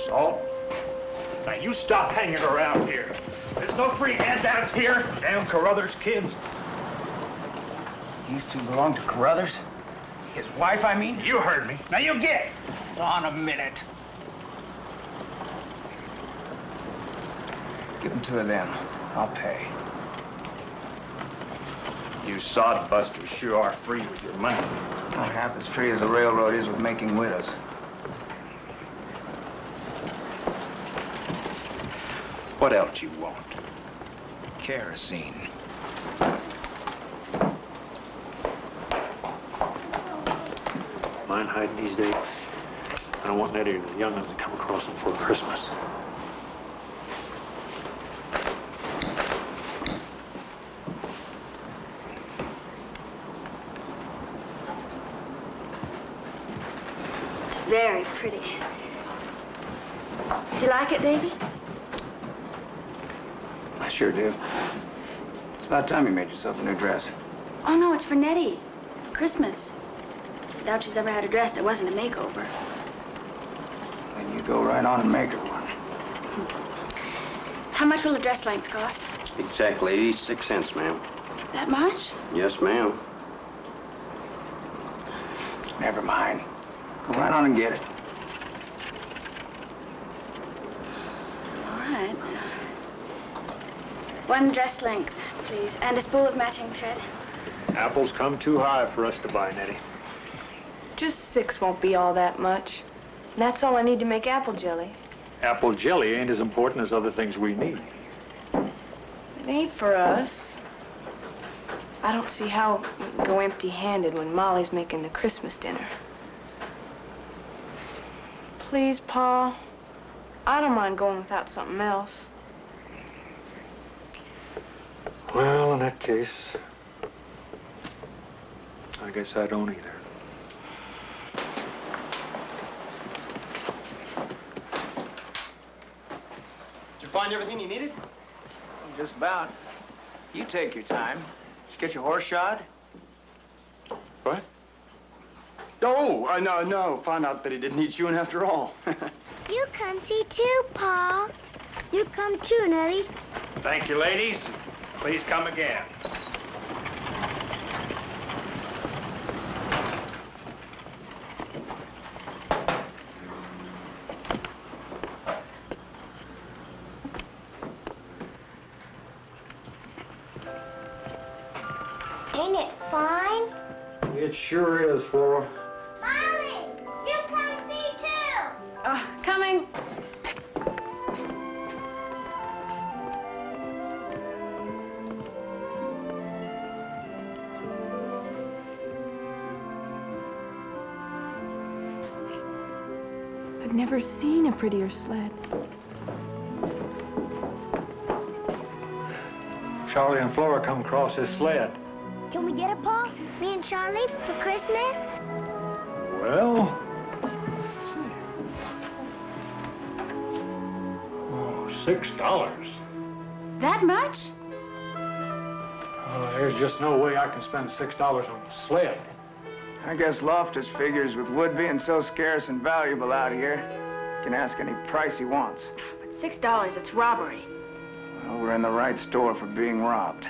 Salt? Now you stop hanging around here. There's no free handouts here. Damn Carruthers kids. These two belong to Carruthers? His wife, I mean? You heard me. Now you get. Hold on a minute. Give them two of them. I'll pay. You sodbusters sure are free with your money. Not half as free as the railroad is with making widows. What else you want? Kerosene. Mind hiding these days? I don't want Nettie or the young ones to come across them before Christmas. It's very pretty. Do you like it, Davy? I sure do. It's about time you made yourself a new dress. Oh, no, it's for Nettie. For Christmas. I doubt she's ever had a dress that wasn't a makeover. Then you go right on and make her one. How much will a dress length cost? Exactly 86 cents, ma'am. That much? Yes, ma'am. Never mind. Go right on and get it. All right. One dress length, please, and a spool of matching thread. Apples come too high for us to buy, Nettie. Just 6 won't be all that much. And that's all I need to make apple jelly. Apple jelly ain't as important as other things we need. It ain't for us. I don't see how we can go empty-handed when Molly's making the Christmas dinner. Please, Pa. I don't mind going without something else. Well, in that case, I guess I don't either. Did you find everything you needed? Just about. You take your time. Did you get your horse shod? What? Oh, no. Found out that he didn't need chewing after all. You come see too, Pa. You come too, Nettie. Thank you, ladies. Please come again. Ain't it fine? It sure is, Flora. Molly, you come see too. Coming. I've never seen a prettier sled. Charlie and Flora come across this sled. Can we get it, Pa? Me and Charlie for Christmas? Well, $6. That much? There's just no way I can spend $6 on a sled. I guess Loftus figures with wood being so scarce and valuable out here, he can ask any price he wants. But $6, it's robbery. Well, we're in the right store for being robbed.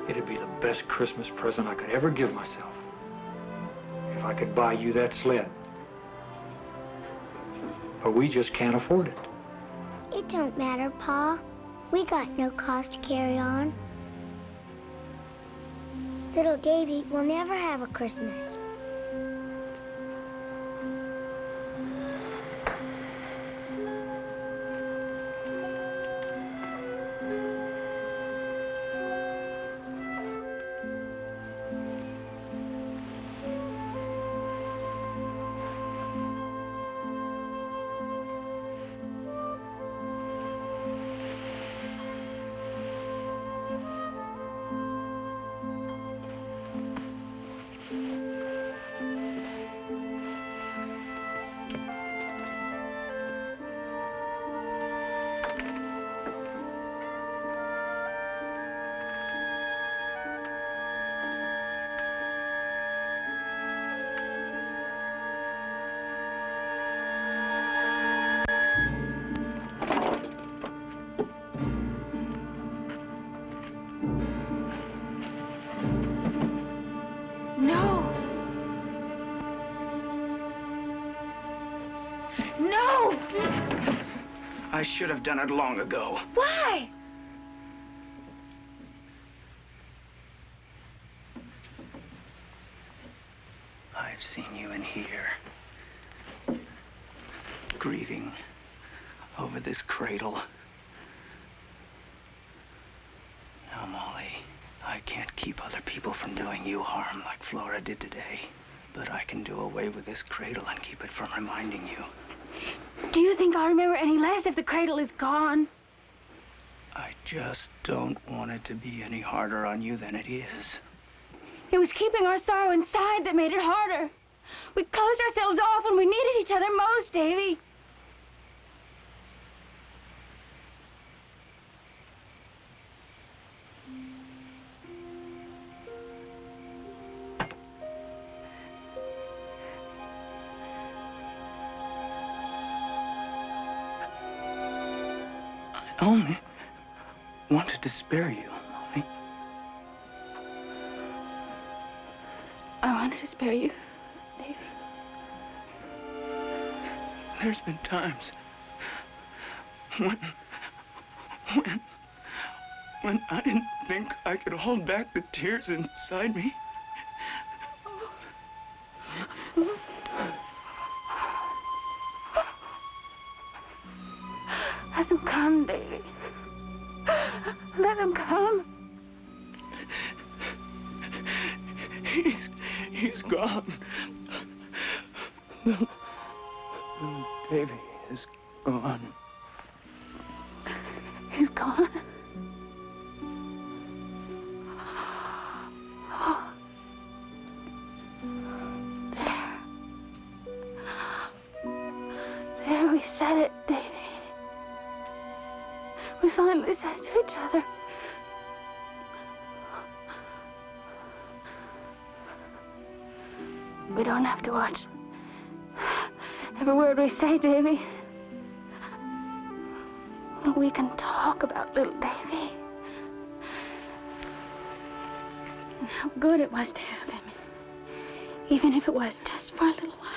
It'd be the best Christmas present I could ever give myself if I could buy you that sled. But we just can't afford it. It don't matter, Pa. We got no cost to carry on. Little Davy will never have a Christmas. I should have done it long ago. Why? I've seen you in here, grieving over this cradle. Now, Molly, I can't keep other people from doing you harm like Flora did today, but I can do away with this cradle and keep it from reminding you. Do you think I'll remember any less if the cradle is gone? I just don't want it to be any harder on you than it is. It was keeping our sorrow inside that made it harder. We closed ourselves off when we needed each other most, Davy. I only wanted to spare you, Molly. I wanted to spare you, Davy. There's been times when I didn't think I could hold back the tears inside me. Let them come, Davy. Let them come. He's gone. Little Davy is gone. He's gone. Oh. There we said it, Davy. We finally said it to each other. We don't have to watch every word we say, Davy. We can talk about little Davy. And how good it was to have him. Even if it was just for a little while.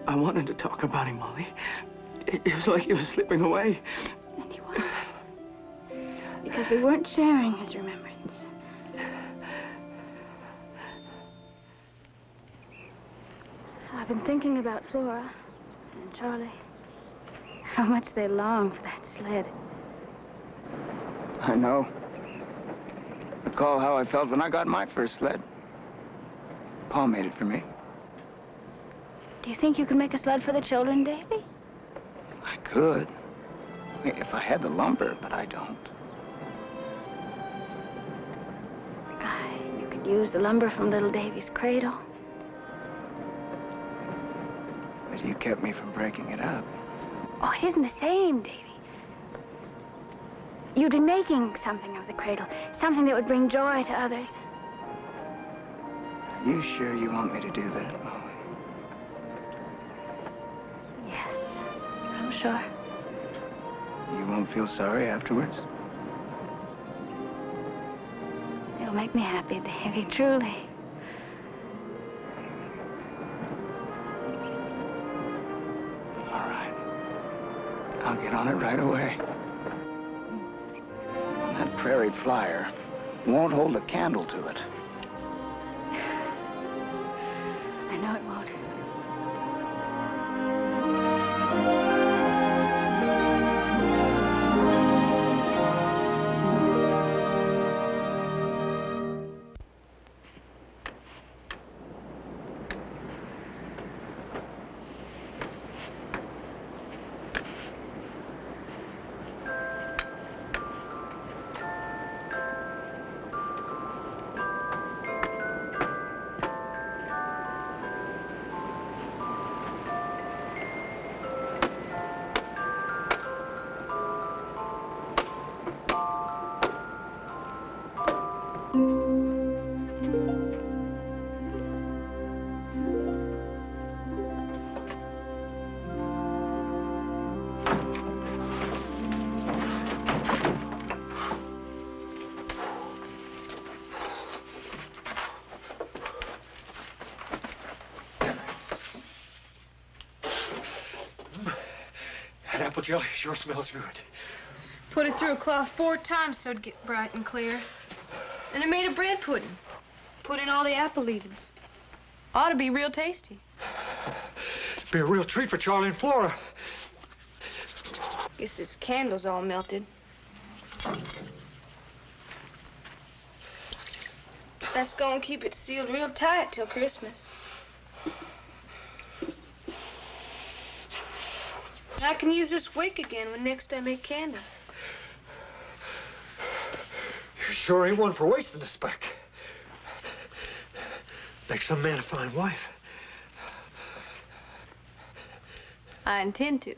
I wanted to talk about him, Molly. It was like he was slipping away. And he was. Because we weren't sharing his remembrance. I've been thinking about Flora and Charlie. How much they long for that sled. I know. Recall how I felt when I got my first sled. Pa made it for me. Do you think you could make a sled for the children, Davy? I could. If I had the lumber, but I don't. You could use the lumber from little Davy's cradle. But you kept me from breaking it up. Oh, it isn't the same, Davy. You'd be making something of the cradle, something that would bring joy to others. Are you sure you want me to do that, Molly? Yes, I'm sure. You won't feel sorry afterwards? It'll make me happy, Davy, truly. All right. I'll get on it right away. And that prairie flyer won't hold a candle to it. I know it won't. That apple jelly sure smells good. Put it through a cloth 4 times so it'd get bright and clear. And I made a bread pudding. Put in all the apple leavings. Ought to be real tasty. It'd be a real treat for Charlie and Flora. Guess this candle's all melted. Let's go and keep it sealed real tight till Christmas. I can use this wick again when next I make candles. You sure ain't one for wasting a speck. Make some man a fine wife. I intend to.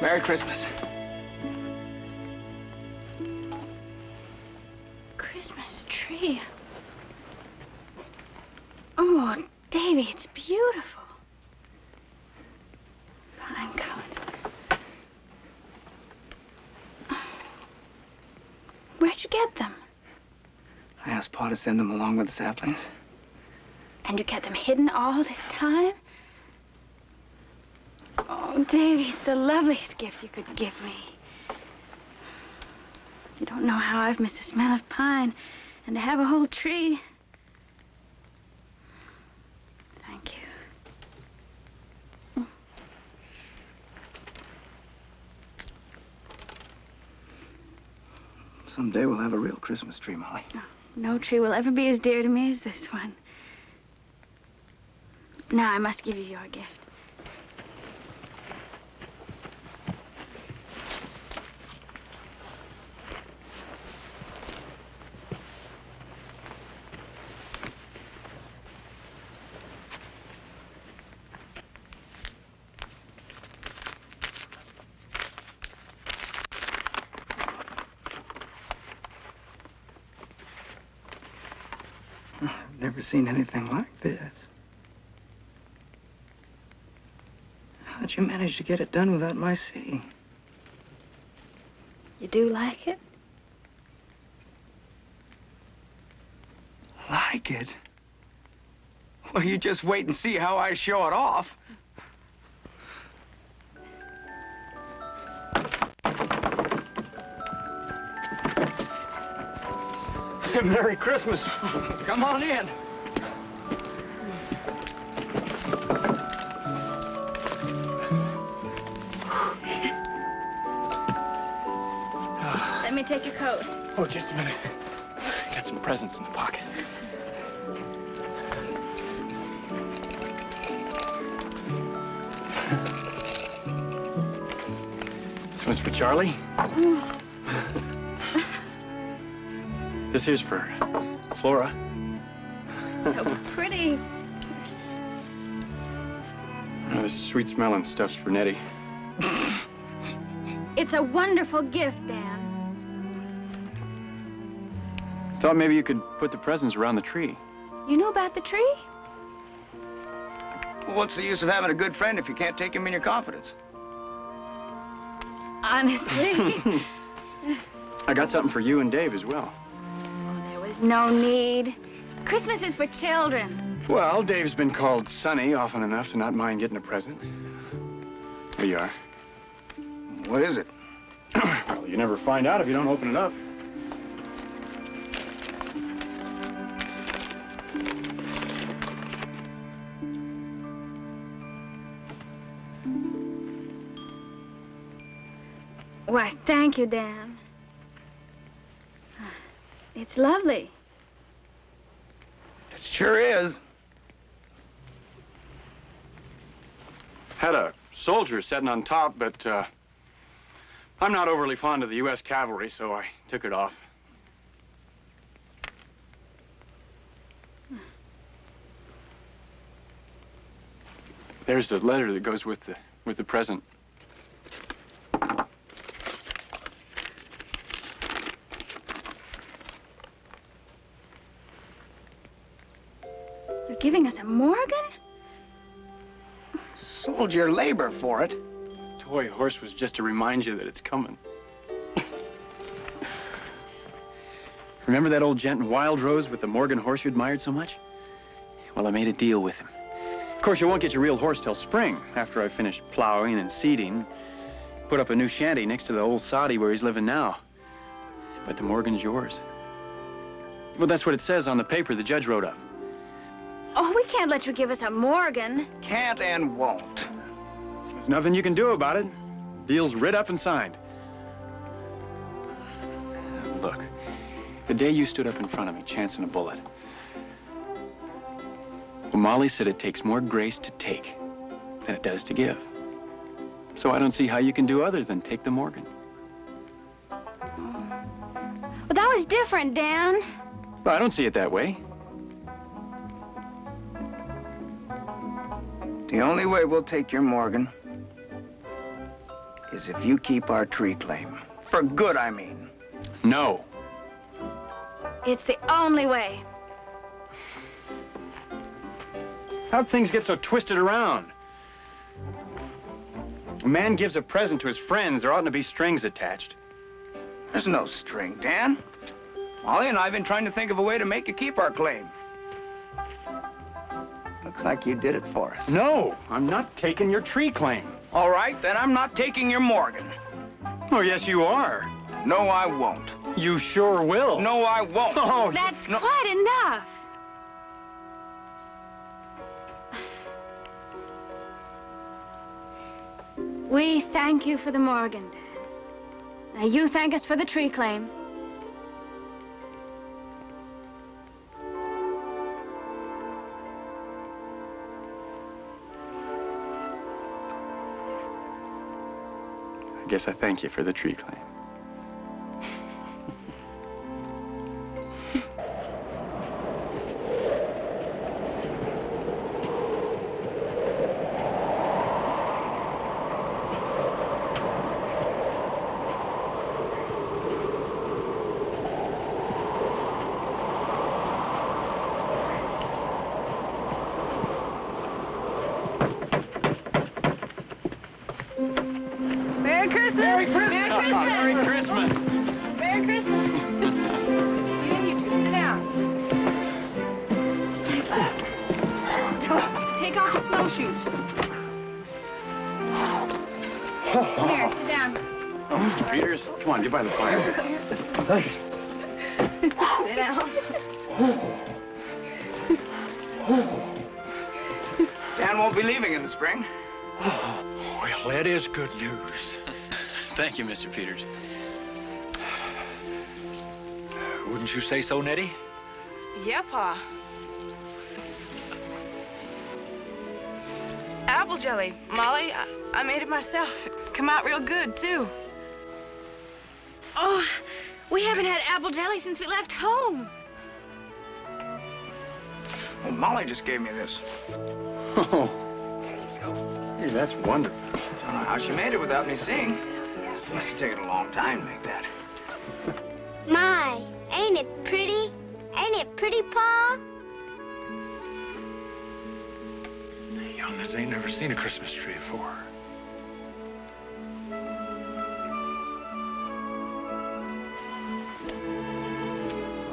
Merry Christmas. Christmas tree. Oh, Davy, it's beautiful. Pine cones. Where'd you get them? I asked Pa to send them along with the saplings. And you kept them hidden all this time? Oh, Davy, it's the loveliest gift you could give me. You don't know how I've missed the smell of pine and to have a whole tree. Thank you. Someday we'll have a real Christmas tree, Molly. Oh, no tree will ever be as dear to me as this one. Now I must give you your gift. I've never seen anything like this. How'd you manage to get it done without my seeing? You do like it? Like it? Well, you just wait and see how I show it off. Merry Christmas. Come on in. Let me take your coat. Oh, just a minute. Got some presents in the pocket. This one's for Charlie. This here's for Flora. So pretty. Oh, this sweet-smelling stuff's for Nettie. It's a wonderful gift, Dan. Thought maybe you could put the presents around the tree. You knew about the tree? Well, what's the use of having a good friend if you can't take him in your confidence? Honestly. I got something for you and Dave as well. There was no need. Christmas is for children. Well, Dave's been called Sonny often enough to not mind getting a present. Here you are. What is it? Well, you never find out if you don't open it up. Why, thank you, Dan. It's lovely. It sure is. Had a soldier sitting on top, but I'm not overly fond of the U.S. cavalry, so I took it off. There's the letter that goes with the present. You're giving us a Morgan? Sold your labor for it. Toy horse was just to remind you that it's coming. Remember that old gent in Wild Rose with the Morgan horse you admired so much? Well, I made a deal with him. Of course, you won't get your real horse till spring, after I've finished plowing and seeding. Put up a new shanty next to the old soddy where he's living now. But the Morgan's yours. Well, that's what it says on the paper the judge wrote up. Oh, we can't let you give us a Morgan. Can't and won't. There's nothing you can do about it. Deal's writ up and signed. Look, the day you stood up in front of me, chancing a bullet, well, Molly said it takes more grace to take than it does to give. So I don't see how you can do other than take the Morgan. Well, that was different, Dan. Well, I don't see it that way. The only way we'll take your Morgan is if you keep our tree claim. For good, I mean. No. It's the only way. How'd things get so twisted around? A man gives a present to his friends, there oughtn't to be strings attached. There's no string, Dan. Molly and I have been trying to think of a way to make you keep our claim. Looks like you did it for us. No, I'm not taking your tree claim. All right, then I'm not taking your Morgan. Oh, yes, you are. No, I won't. You sure will. No, I won't. Oh, that's quite enough. We thank you for the Morgan, Dan. Now you thank us for the tree claim. I guess I thank you for the tree claim. Merry Christmas! Merry Christmas! Merry Christmas! Merry Christmas! Get in, you two. Sit down. Take off your snowshoes. Here, sit down. Oh, Mr. Peters, come on, get by the fire. Sit down. Dan won't be leaving in the spring. Well, that is good news. Thank you, Mr. Peters. Wouldn't you say so, Nettie? Yeah, Pa. Apple jelly, Molly. I made it myself. It come out real good, too. Oh, we haven't had apple jelly since we left home. Well, Molly just gave me this. Oh, hey, that's wonderful. Don't know how she made it without me seeing. Must have taken a long time to make that. My, ain't it pretty? Ain't it pretty, Pa? The young'uns ain't never seen a Christmas tree before.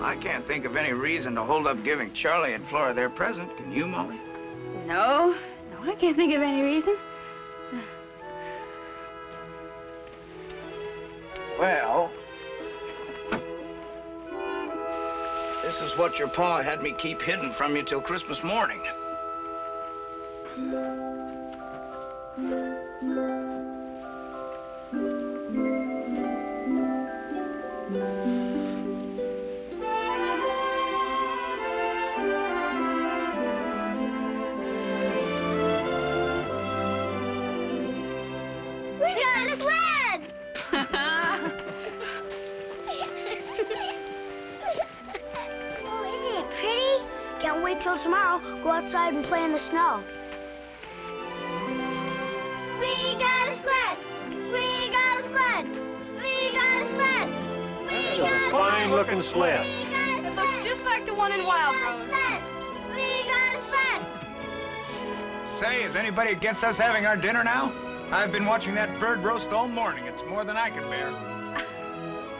I can't think of any reason to hold up giving Charlie and Flora their present. Can you, Molly? No, I can't think of any reason. Well, this is what your pa had me keep hidden from you till Christmas morning. We got a sled! Oh, isn't it pretty? Can't wait till tomorrow. Go outside and play in the snow. We got a sled! We got a sled! We got a sled! We got a sled! Fine-looking sled. It looks just like the one in Wild Rose. We got a sled! Say, is anybody against us having our dinner now? I've been watching that bird roast all morning. It's more than I can bear.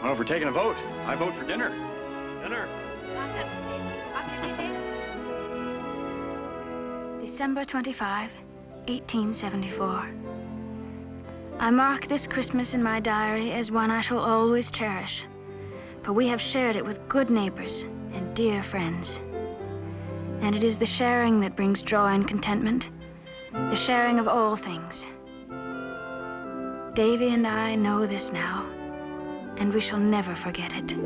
Well, if we're taking a vote, I vote for dinner. Dinner. December 25, 1874. I mark this Christmas in my diary as one I shall always cherish, for we have shared it with good neighbors and dear friends. And it is the sharing that brings joy and contentment, the sharing of all things. Davy and I know this now, and we shall never forget it.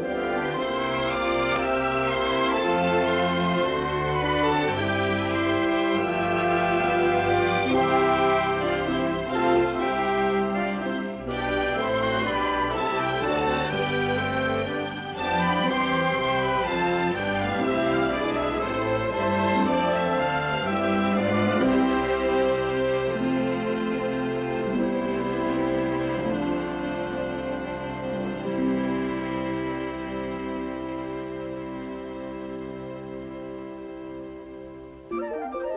Thank you.